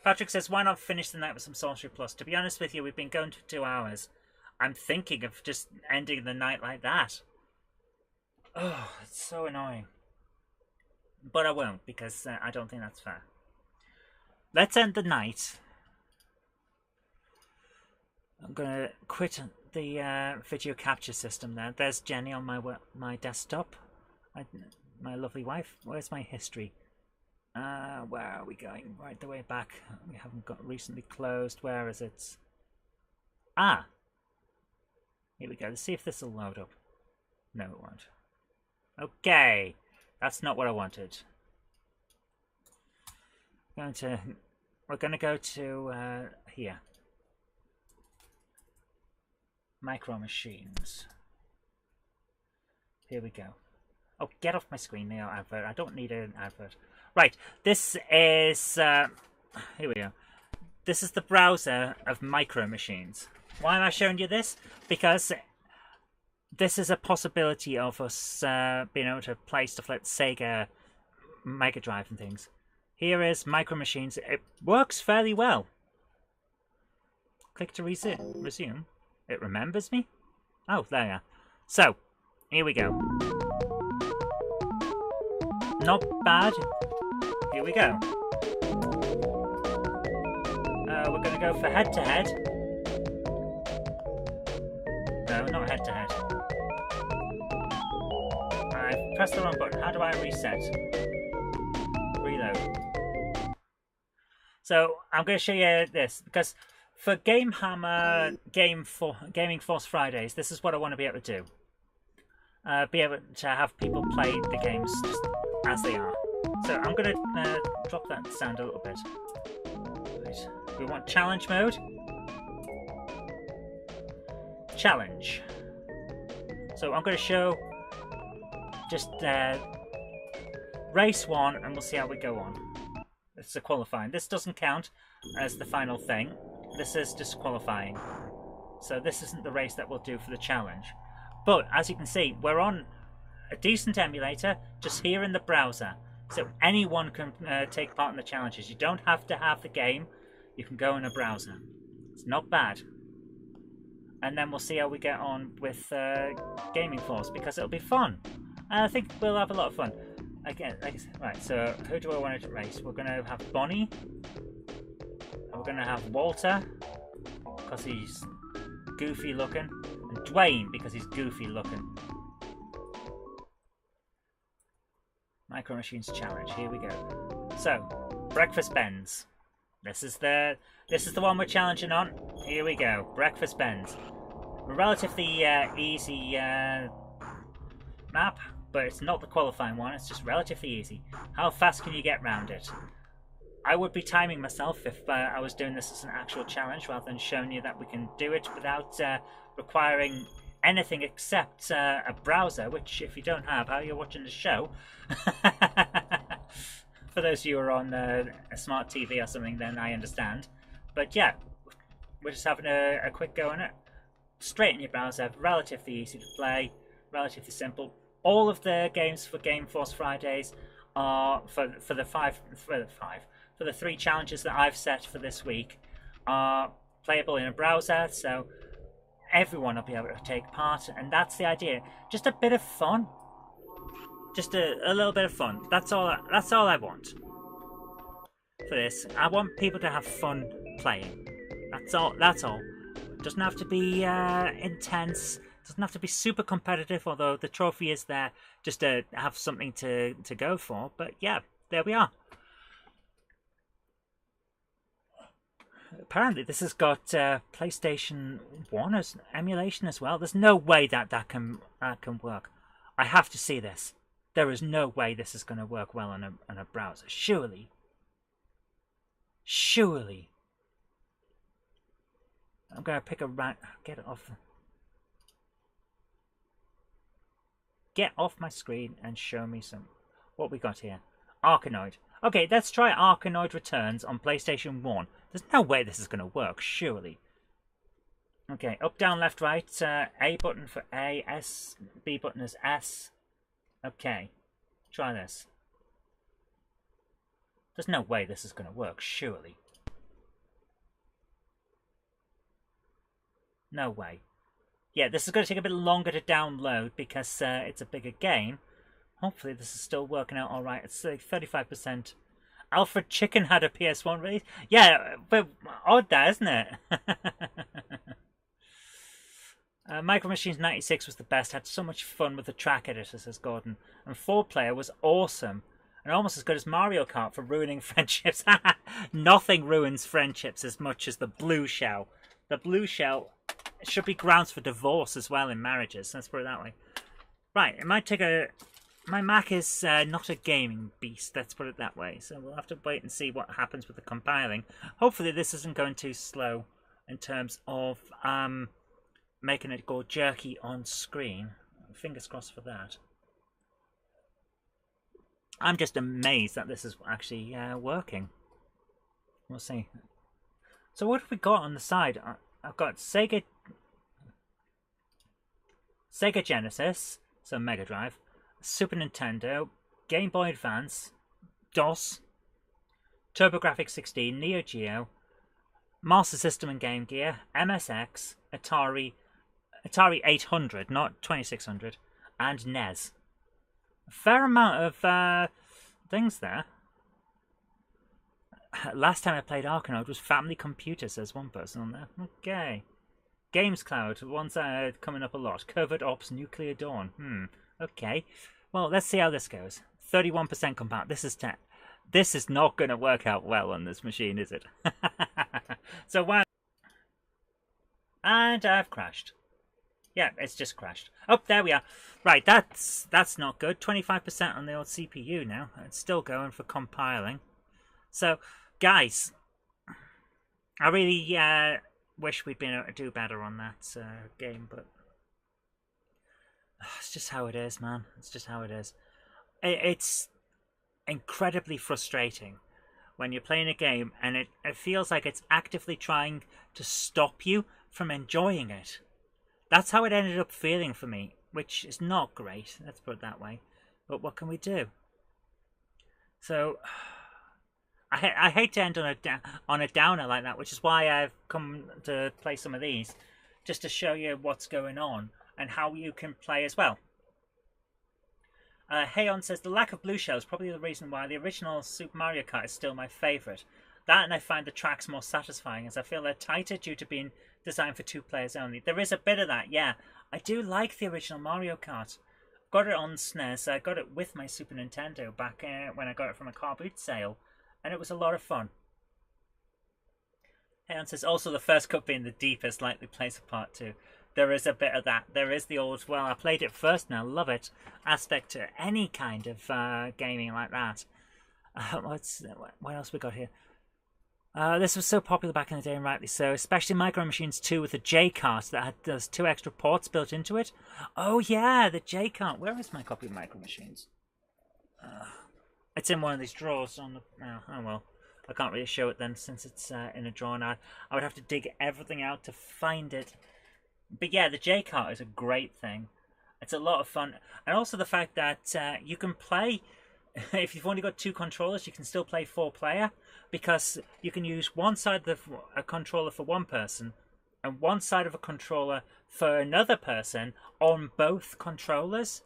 Patrick says, why not finish the night with some Sorcery Plus? To be honest with you, we've been going for 2 hours. I'm thinking of just ending the night like that. Oh, it's so annoying. But I won't, because I don't think that's fair. Let's end the night. I'm going to quit the video capture system there. There's Jenny on my desktop. My lovely wife. Where's my history? Where are we going? Right the way back. We haven't got recently closed. Where is it? Ah! Here we go. Let's see if this will load up. No, it won't. Okay. That's not what I wanted. We're going to go to here. Micro Machines. Here we go. Oh, get off my screen now, advert. I don't need an advert. Right, this is... here we go. This is the browser of Micro Machines. Why am I showing you this? Because this is a possibility of us being able to play stuff like Sega Mega Drive and things. Here is Micro Machines. It works fairly well. Click to resume. It remembers me? Oh, there you are. So, here we go. Not bad. Here we go. We're going to go for head-to-head. No, not head-to-head. I pressed the wrong button. How do I reset? Reload. So, I'm going to show you this, because for GameHammer Gaming Force Fridays, this is what I want to be able to do. Be able to have people play the games just as they are. So I'm going to drop that sound a little bit. Right. We want challenge mode. Challenge. So I'm going to show just race 1 and we'll see how we go on. It's a qualifying. This doesn't count as the final thing. This is just qualifying. So this isn't the race that we'll do for the challenge. But as you can see, we're on a decent emulator just here in the browser. So anyone can take part in the challenges. You don't have to have the game. You can go in a browser. It's not bad. And then we'll see how we get on with Gaming Force, because it'll be fun. And I think we'll have a lot of fun. Again, right, so who do I want to race? We're going to have Bonnie. We're going to have Walter, because he's goofy looking. And Dwayne, because he's goofy looking. Micro Machines Challenge, here we go. So, Breakfast Bends. This is the one we're challenging on. Here we go, Breakfast Bends. A relatively easy map, but it's not the qualifying one, it's just relatively easy. How fast can you get round it? I would be timing myself if I was doing this as an actual challenge rather than showing you that we can do it without requiring anything except a browser, which if you don't have, how you're watching the show. For those of you who are on a smart TV or something, then I understand. But yeah, we're just having a quick go on it. Straight in your browser, relatively easy to play, relatively simple. All of the games for Game Force Fridays are for the 3 challenges that I've set for this week are playable in a browser, so everyone will be able to take part, and that's the idea. Just a bit of fun. Just a little bit of fun. That's all I want for this. I want people to have fun playing. That's all. It doesn't have to be intense. It doesn't have to be super competitive, although the trophy is there just to have something to go for. But yeah, there we are. Apparently this has got PlayStation 1 as emulation as well. There's no way that can work. I have to see this. There is no way this is going to work well on a browser. Surely. Surely. I'm going to pick a get it off. Get off my screen and show me what we got here. Arkanoid. Okay, let's try Arkanoid Returns on PlayStation 1. There's no way this is going to work, surely. Okay, up, down, left, right. A button for A, S, B button is S. Okay, try this. There's no way this is going to work, surely. No way. Yeah, this is going to take a bit longer to download because it's a bigger game. Hopefully this is still working out alright. It's 35%. Alfred Chicken had a PS1 release. Yeah, but odd that, isn't it? Micro Machines 96 was the best. Had so much fun with the track editor, says Gordon. And 4-player was awesome. And almost as good as Mario Kart for ruining friendships. Nothing ruins friendships as much as the blue shell. The blue shell should be grounds for divorce as well in marriages. Let's put it that way. Right, it might take a... My Mac is not a gaming beast, let's put it that way. So we'll have to wait and see what happens with the compiling. Hopefully this isn't going too slow in terms of making it go jerky on screen. Fingers crossed for that. I'm just amazed that this is actually working. We'll see. So what have we got on the side? I've got Sega Genesis, so Mega Drive. Super Nintendo, Game Boy Advance, DOS, TurboGrafx 16, Neo Geo, Master System and Game Gear, MSX, Atari 800, not 2600, and NES. A fair amount of things there. Last time I played Arkanoid was Family Computer, says one person on there. Okay. Games Cloud, ones that are coming up a lot. Covert Ops, Nuclear Dawn. Okay. Well, let's see how this goes. 31% compound. This is not going to work out well on this machine, is it? So one. And I've crashed. Yeah, it's just crashed. Oh, there we are. Right, that's not good. 25% on the old CPU now. It's still going for compiling. So, guys, I really wish we'd been able to do better on that game, but it's just how it is, man. It's just how it is. It's incredibly frustrating when you're playing a game and it feels like it's actively trying to stop you from enjoying it. That's how it ended up feeling for me, which is not great, let's put it that way. But what can we do? So I hate to end on a downer like that, which is why I've come to play some of these, just to show you what's going on and how you can play as well. Heyon says, the lack of blue shell is probably the reason why the original Super Mario Kart is still my favourite. That, and I find the tracks more satisfying as I feel they're tighter due to being designed for 2 players only. There is a bit of that, yeah. I do like the original Mario Kart. Got it on SNES. I got it with my Super Nintendo back when I got it from a car boot sale. And it was a lot of fun. Heyon says, also the first cut being the deepest likely place of part 2. There is a bit of that. There is the old, well, I played it first and I love it, aspect to any kind of gaming like that. What else we got here? This was so popular back in the day, and rightly so, especially Micro Machines 2 with the J-Cart that had those 2 extra ports built into it. Oh yeah, the J-Cart. Where is my copy of Micro Machines? It's in one of these drawers on the... Oh well, I can't really show it then since it's in a drawer now. I would have to dig everything out to find it. But yeah, the J-Cart is a great thing. It's a lot of fun. And also the fact that you can play... If you've only got 2 controllers, you can still play 4-player, because you can use one side of a controller for one person and one side of a controller for another person on both controllers.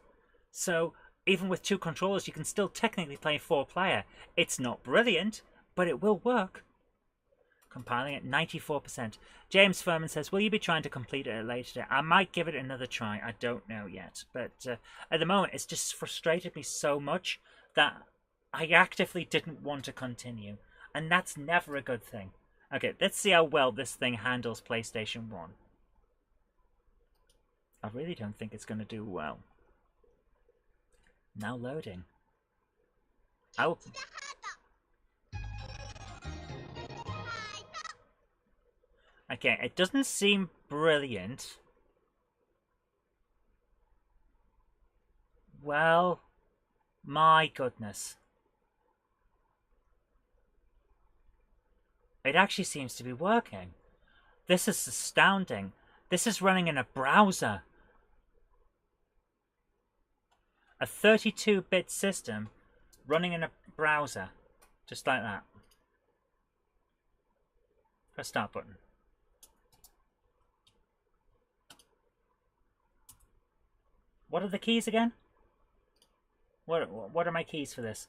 So even with 2 controllers, you can still technically play 4-player. It's not brilliant, but it will work. Compiling at 94%. James Furman says, will you be trying to complete it later? I might give it another try. I don't know yet. But at the moment, it's just frustrated me so much that I actively didn't want to continue. And that's never a good thing. Okay, let's see how well this thing handles PlayStation 1. I really don't think it's going to do well. Now loading. Oh. Okay, it doesn't seem brilliant. Well, my goodness. It actually seems to be working. This is astounding. This is running in a browser. A 32-bit system running in a browser. Just like that. Press start button. What are the keys again? What are my keys for this?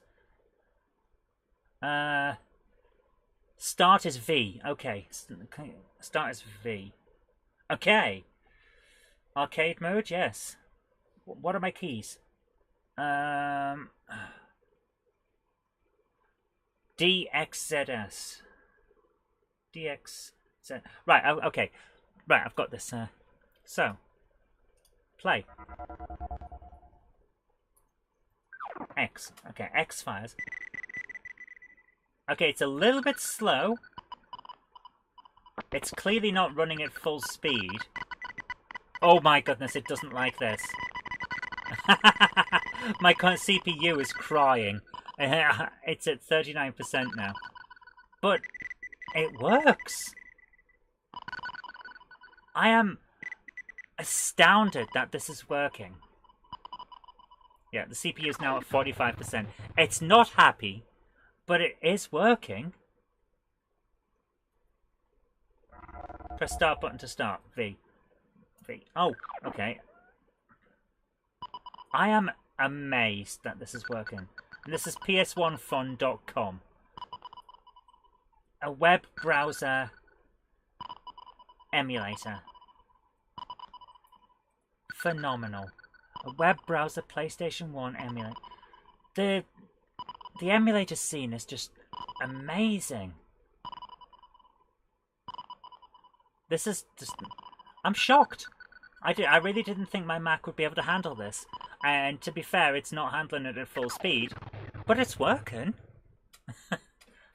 Start is V. Okay. Start is V. Okay. Arcade mode, yes. What are my keys? DXZS. DXZ. Right, okay. Right, I've got this. So, play. X. Okay, X fires. Okay, it's a little bit slow. It's clearly not running at full speed. Oh my goodness, it doesn't like this. My CPU is crying. It's at 39% now. But it works. I am astounded that this is working. Yeah, the CPU is now at 45%. It's not happy, but it is working. Press start button to start. V. V. Oh, okay. I am amazed that this is working. And this is ps1fun.com. A web browser emulator. Phenomenal. A web browser PlayStation 1 emulator. The emulator scene is just amazing. This is just... I'm shocked. I really didn't think my Mac would be able to handle this. And to be fair, it's not handling it at full speed. But it's working.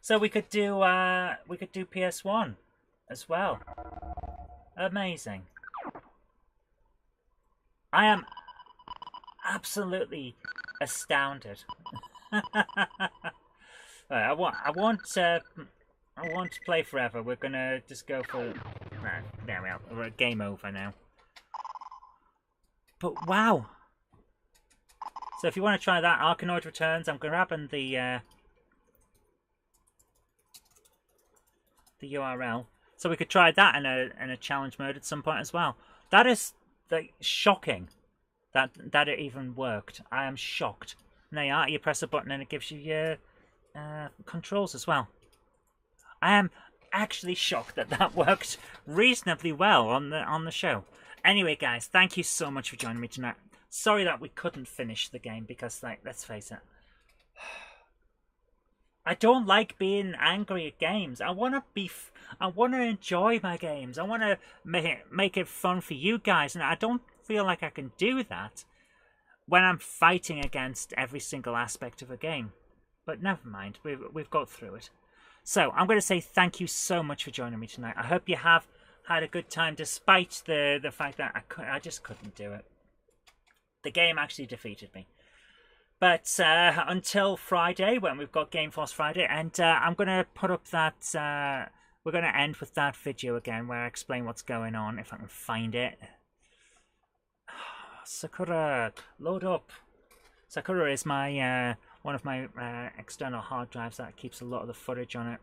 So we could do PS1 as well. Amazing. I am absolutely astounded. Right, I want to play forever. We're gonna just go for... Right, there we are. We're at game over now. But wow! So if you want to try that, Arkanoid Returns. I'm grabbing the URL, so we could try that in a challenge mode at some point as well. That is like shocking that it even worked. I am shocked. And there you are. You press a button and it gives you your controls as well. I am actually shocked that worked reasonably well on the show. Anyway, guys, thank you so much for joining me tonight. Sorry that we couldn't finish the game because, like, let's face it, I don't like being angry at games. I want to enjoy my games. I want to make it fun for you guys, and I don't feel like I can do that when I'm fighting against every single aspect of a game. but never mind. We've got through it. So I'm going to say thank you so much for joining me tonight. I hope you have had a good time, despite the fact that I just couldn't do it. The game actually defeated me. But until Friday, when we've got Game Force Friday, and I'm going to put up that... we're going to end with that video again, where I explain what's going on, if I can find it. Sakura, load up. Sakura is my one of my external hard drives that keeps a lot of the footage on it.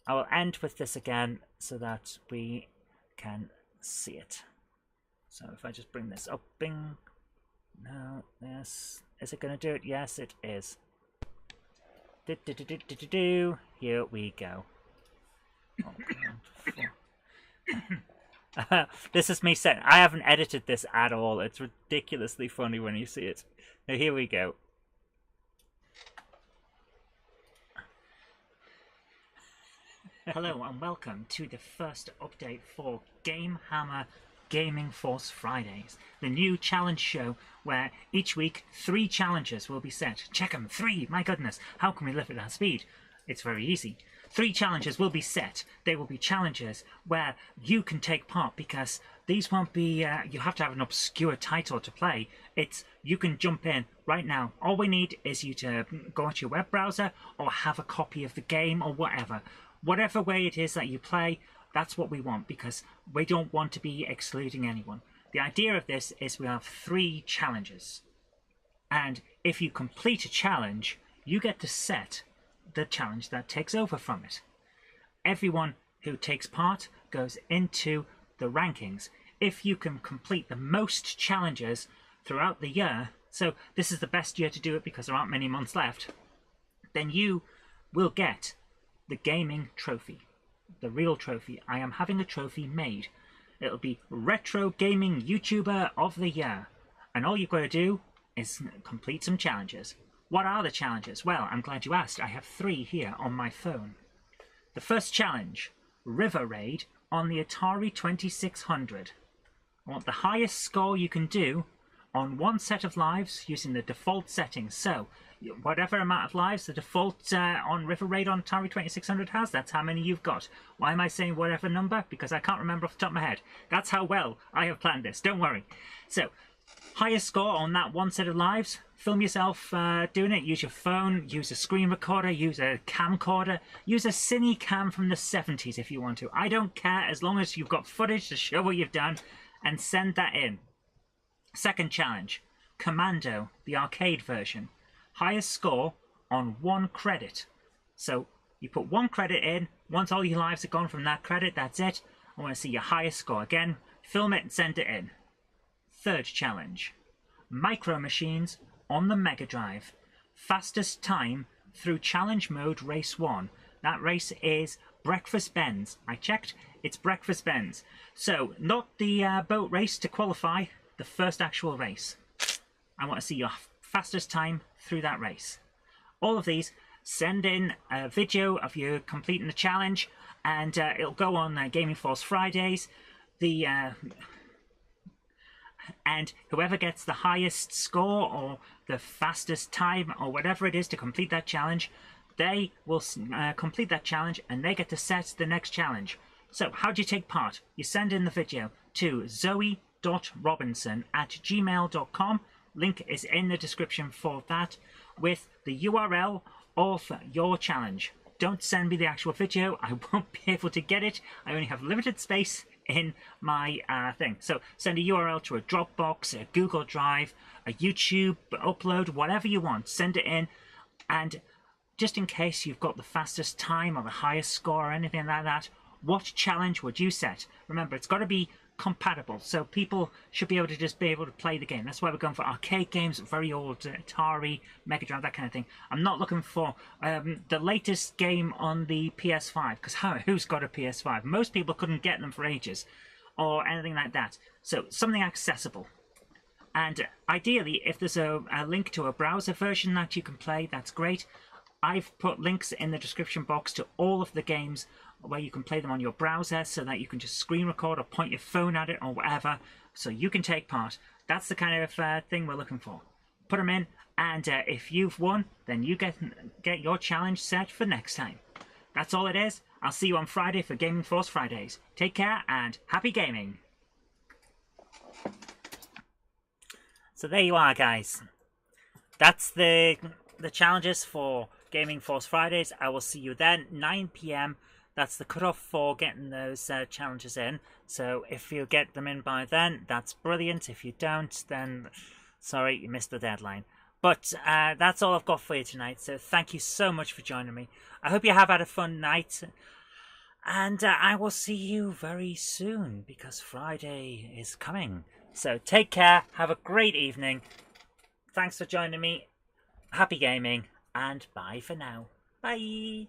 I will end with this again so that we can see it. So if I just bring this up, bing. No, yes. Is it going to do it? Yes, it is. Here we go. Oh, this is me saying I haven't edited this at all. It's ridiculously funny when you see it. Now here we go. Hello and welcome to the first update for GameHammer Gaming Force Fridays, the new challenge show where each week 3 challenges will be set. Check them, 3! My goodness, how can we live at that speed? It's very easy. 3 challenges will be set. They will be challenges where you can take part, because these won't be, you have to have an obscure title to play. It's, you can jump in right now. All we need is you to go onto your web browser or have a copy of the game or whatever. Whatever way it is that you play, that's what we want, because we don't want to be excluding anyone. The idea of this is we have 3 challenges. And if you complete a challenge, you get to set the challenge that takes over from it. Everyone who takes part goes into the rankings. If you can complete the most challenges throughout the year, so this is the best year to do it because there aren't many months left, then you will get the gaming trophy. The real trophy. I am having a trophy made. It'll be Retro Gaming YouTuber of the Year. And all you've got to do is complete some challenges. What are the challenges? Well, I'm glad you asked. I have 3 here on my phone. The first challenge, River Raid on the Atari 2600. I want the highest score you can do on one set of lives using the default settings. So, whatever amount of lives the default on River Raid on Atari 2600 has, that's how many you've got. Why am I saying whatever number? Because I can't remember off the top of my head. That's how well I have planned this, don't worry. So, highest score on that one set of lives, film yourself doing it, use your phone, use a screen recorder, use a camcorder, use a cine cam from the 70s if you want to. I don't care, as long as you've got footage to show what you've done, and send that in. Second challenge, Commando, the arcade version. Highest score on 1 credit. So you put 1 credit in, once all your lives are gone from that credit, that's it. I want to see your highest score again. Film it and send it in. Third challenge, Micro Machines on the Mega Drive. Fastest time through challenge mode race 1. That race is Breakfast Benz. I checked, it's Breakfast Benz. So not the boat race to qualify, the first actual race. I want to see your fastest time through that race. All of these, send in a video of you completing the challenge, and it'll go on Gaming Force Fridays. And whoever gets the highest score or the fastest time or whatever it is to complete that challenge, they will complete that challenge and they get to set the next challenge. So how do you take part? You send in the video to zoe.robinson@gmail.com. Link is in the description for that, with the URL of your challenge. Don't send me the actual video, I won't be able to get it. I only have limited space in my thing. So send a URL to a Dropbox, a Google Drive, a YouTube upload, whatever you want. Send it in, and just in case you've got the fastest time or the highest score or anything like that, what challenge would you set? Remember, it's got to be compatible, so people should be able to just be able to play the game. That's why we're going for arcade games, very old Atari, Mega Drive, that kind of thing. I'm not looking for the latest game on the PS5, because who's got a PS5? Most people couldn't get them for ages, or anything like that. So something accessible. And ideally, if there's a link to a browser version that you can play, that's great. I've put links in the description box to all of the games where you can play them on your browser, so that you can just screen record or point your phone at it or whatever, so you can take part. That's the kind of thing we're looking for. put them in, and if you've won, then you get your challenge set for next time. That's all it is. I'll see you on Friday for Gaming Force Fridays. Take care and happy gaming. So there you are, guys. That's the challenges for Gaming Force Fridays. I will see you then, 9 PM. That's the cutoff for getting those challenges in. So if you get them in by then, that's brilliant. If you don't, then sorry, you missed the deadline. But that's all I've got for you tonight. So thank you so much for joining me. I hope you have had a fun night. And I will see you very soon, because Friday is coming. So take care. Have a great evening. Thanks for joining me. Happy gaming. And bye for now. Bye.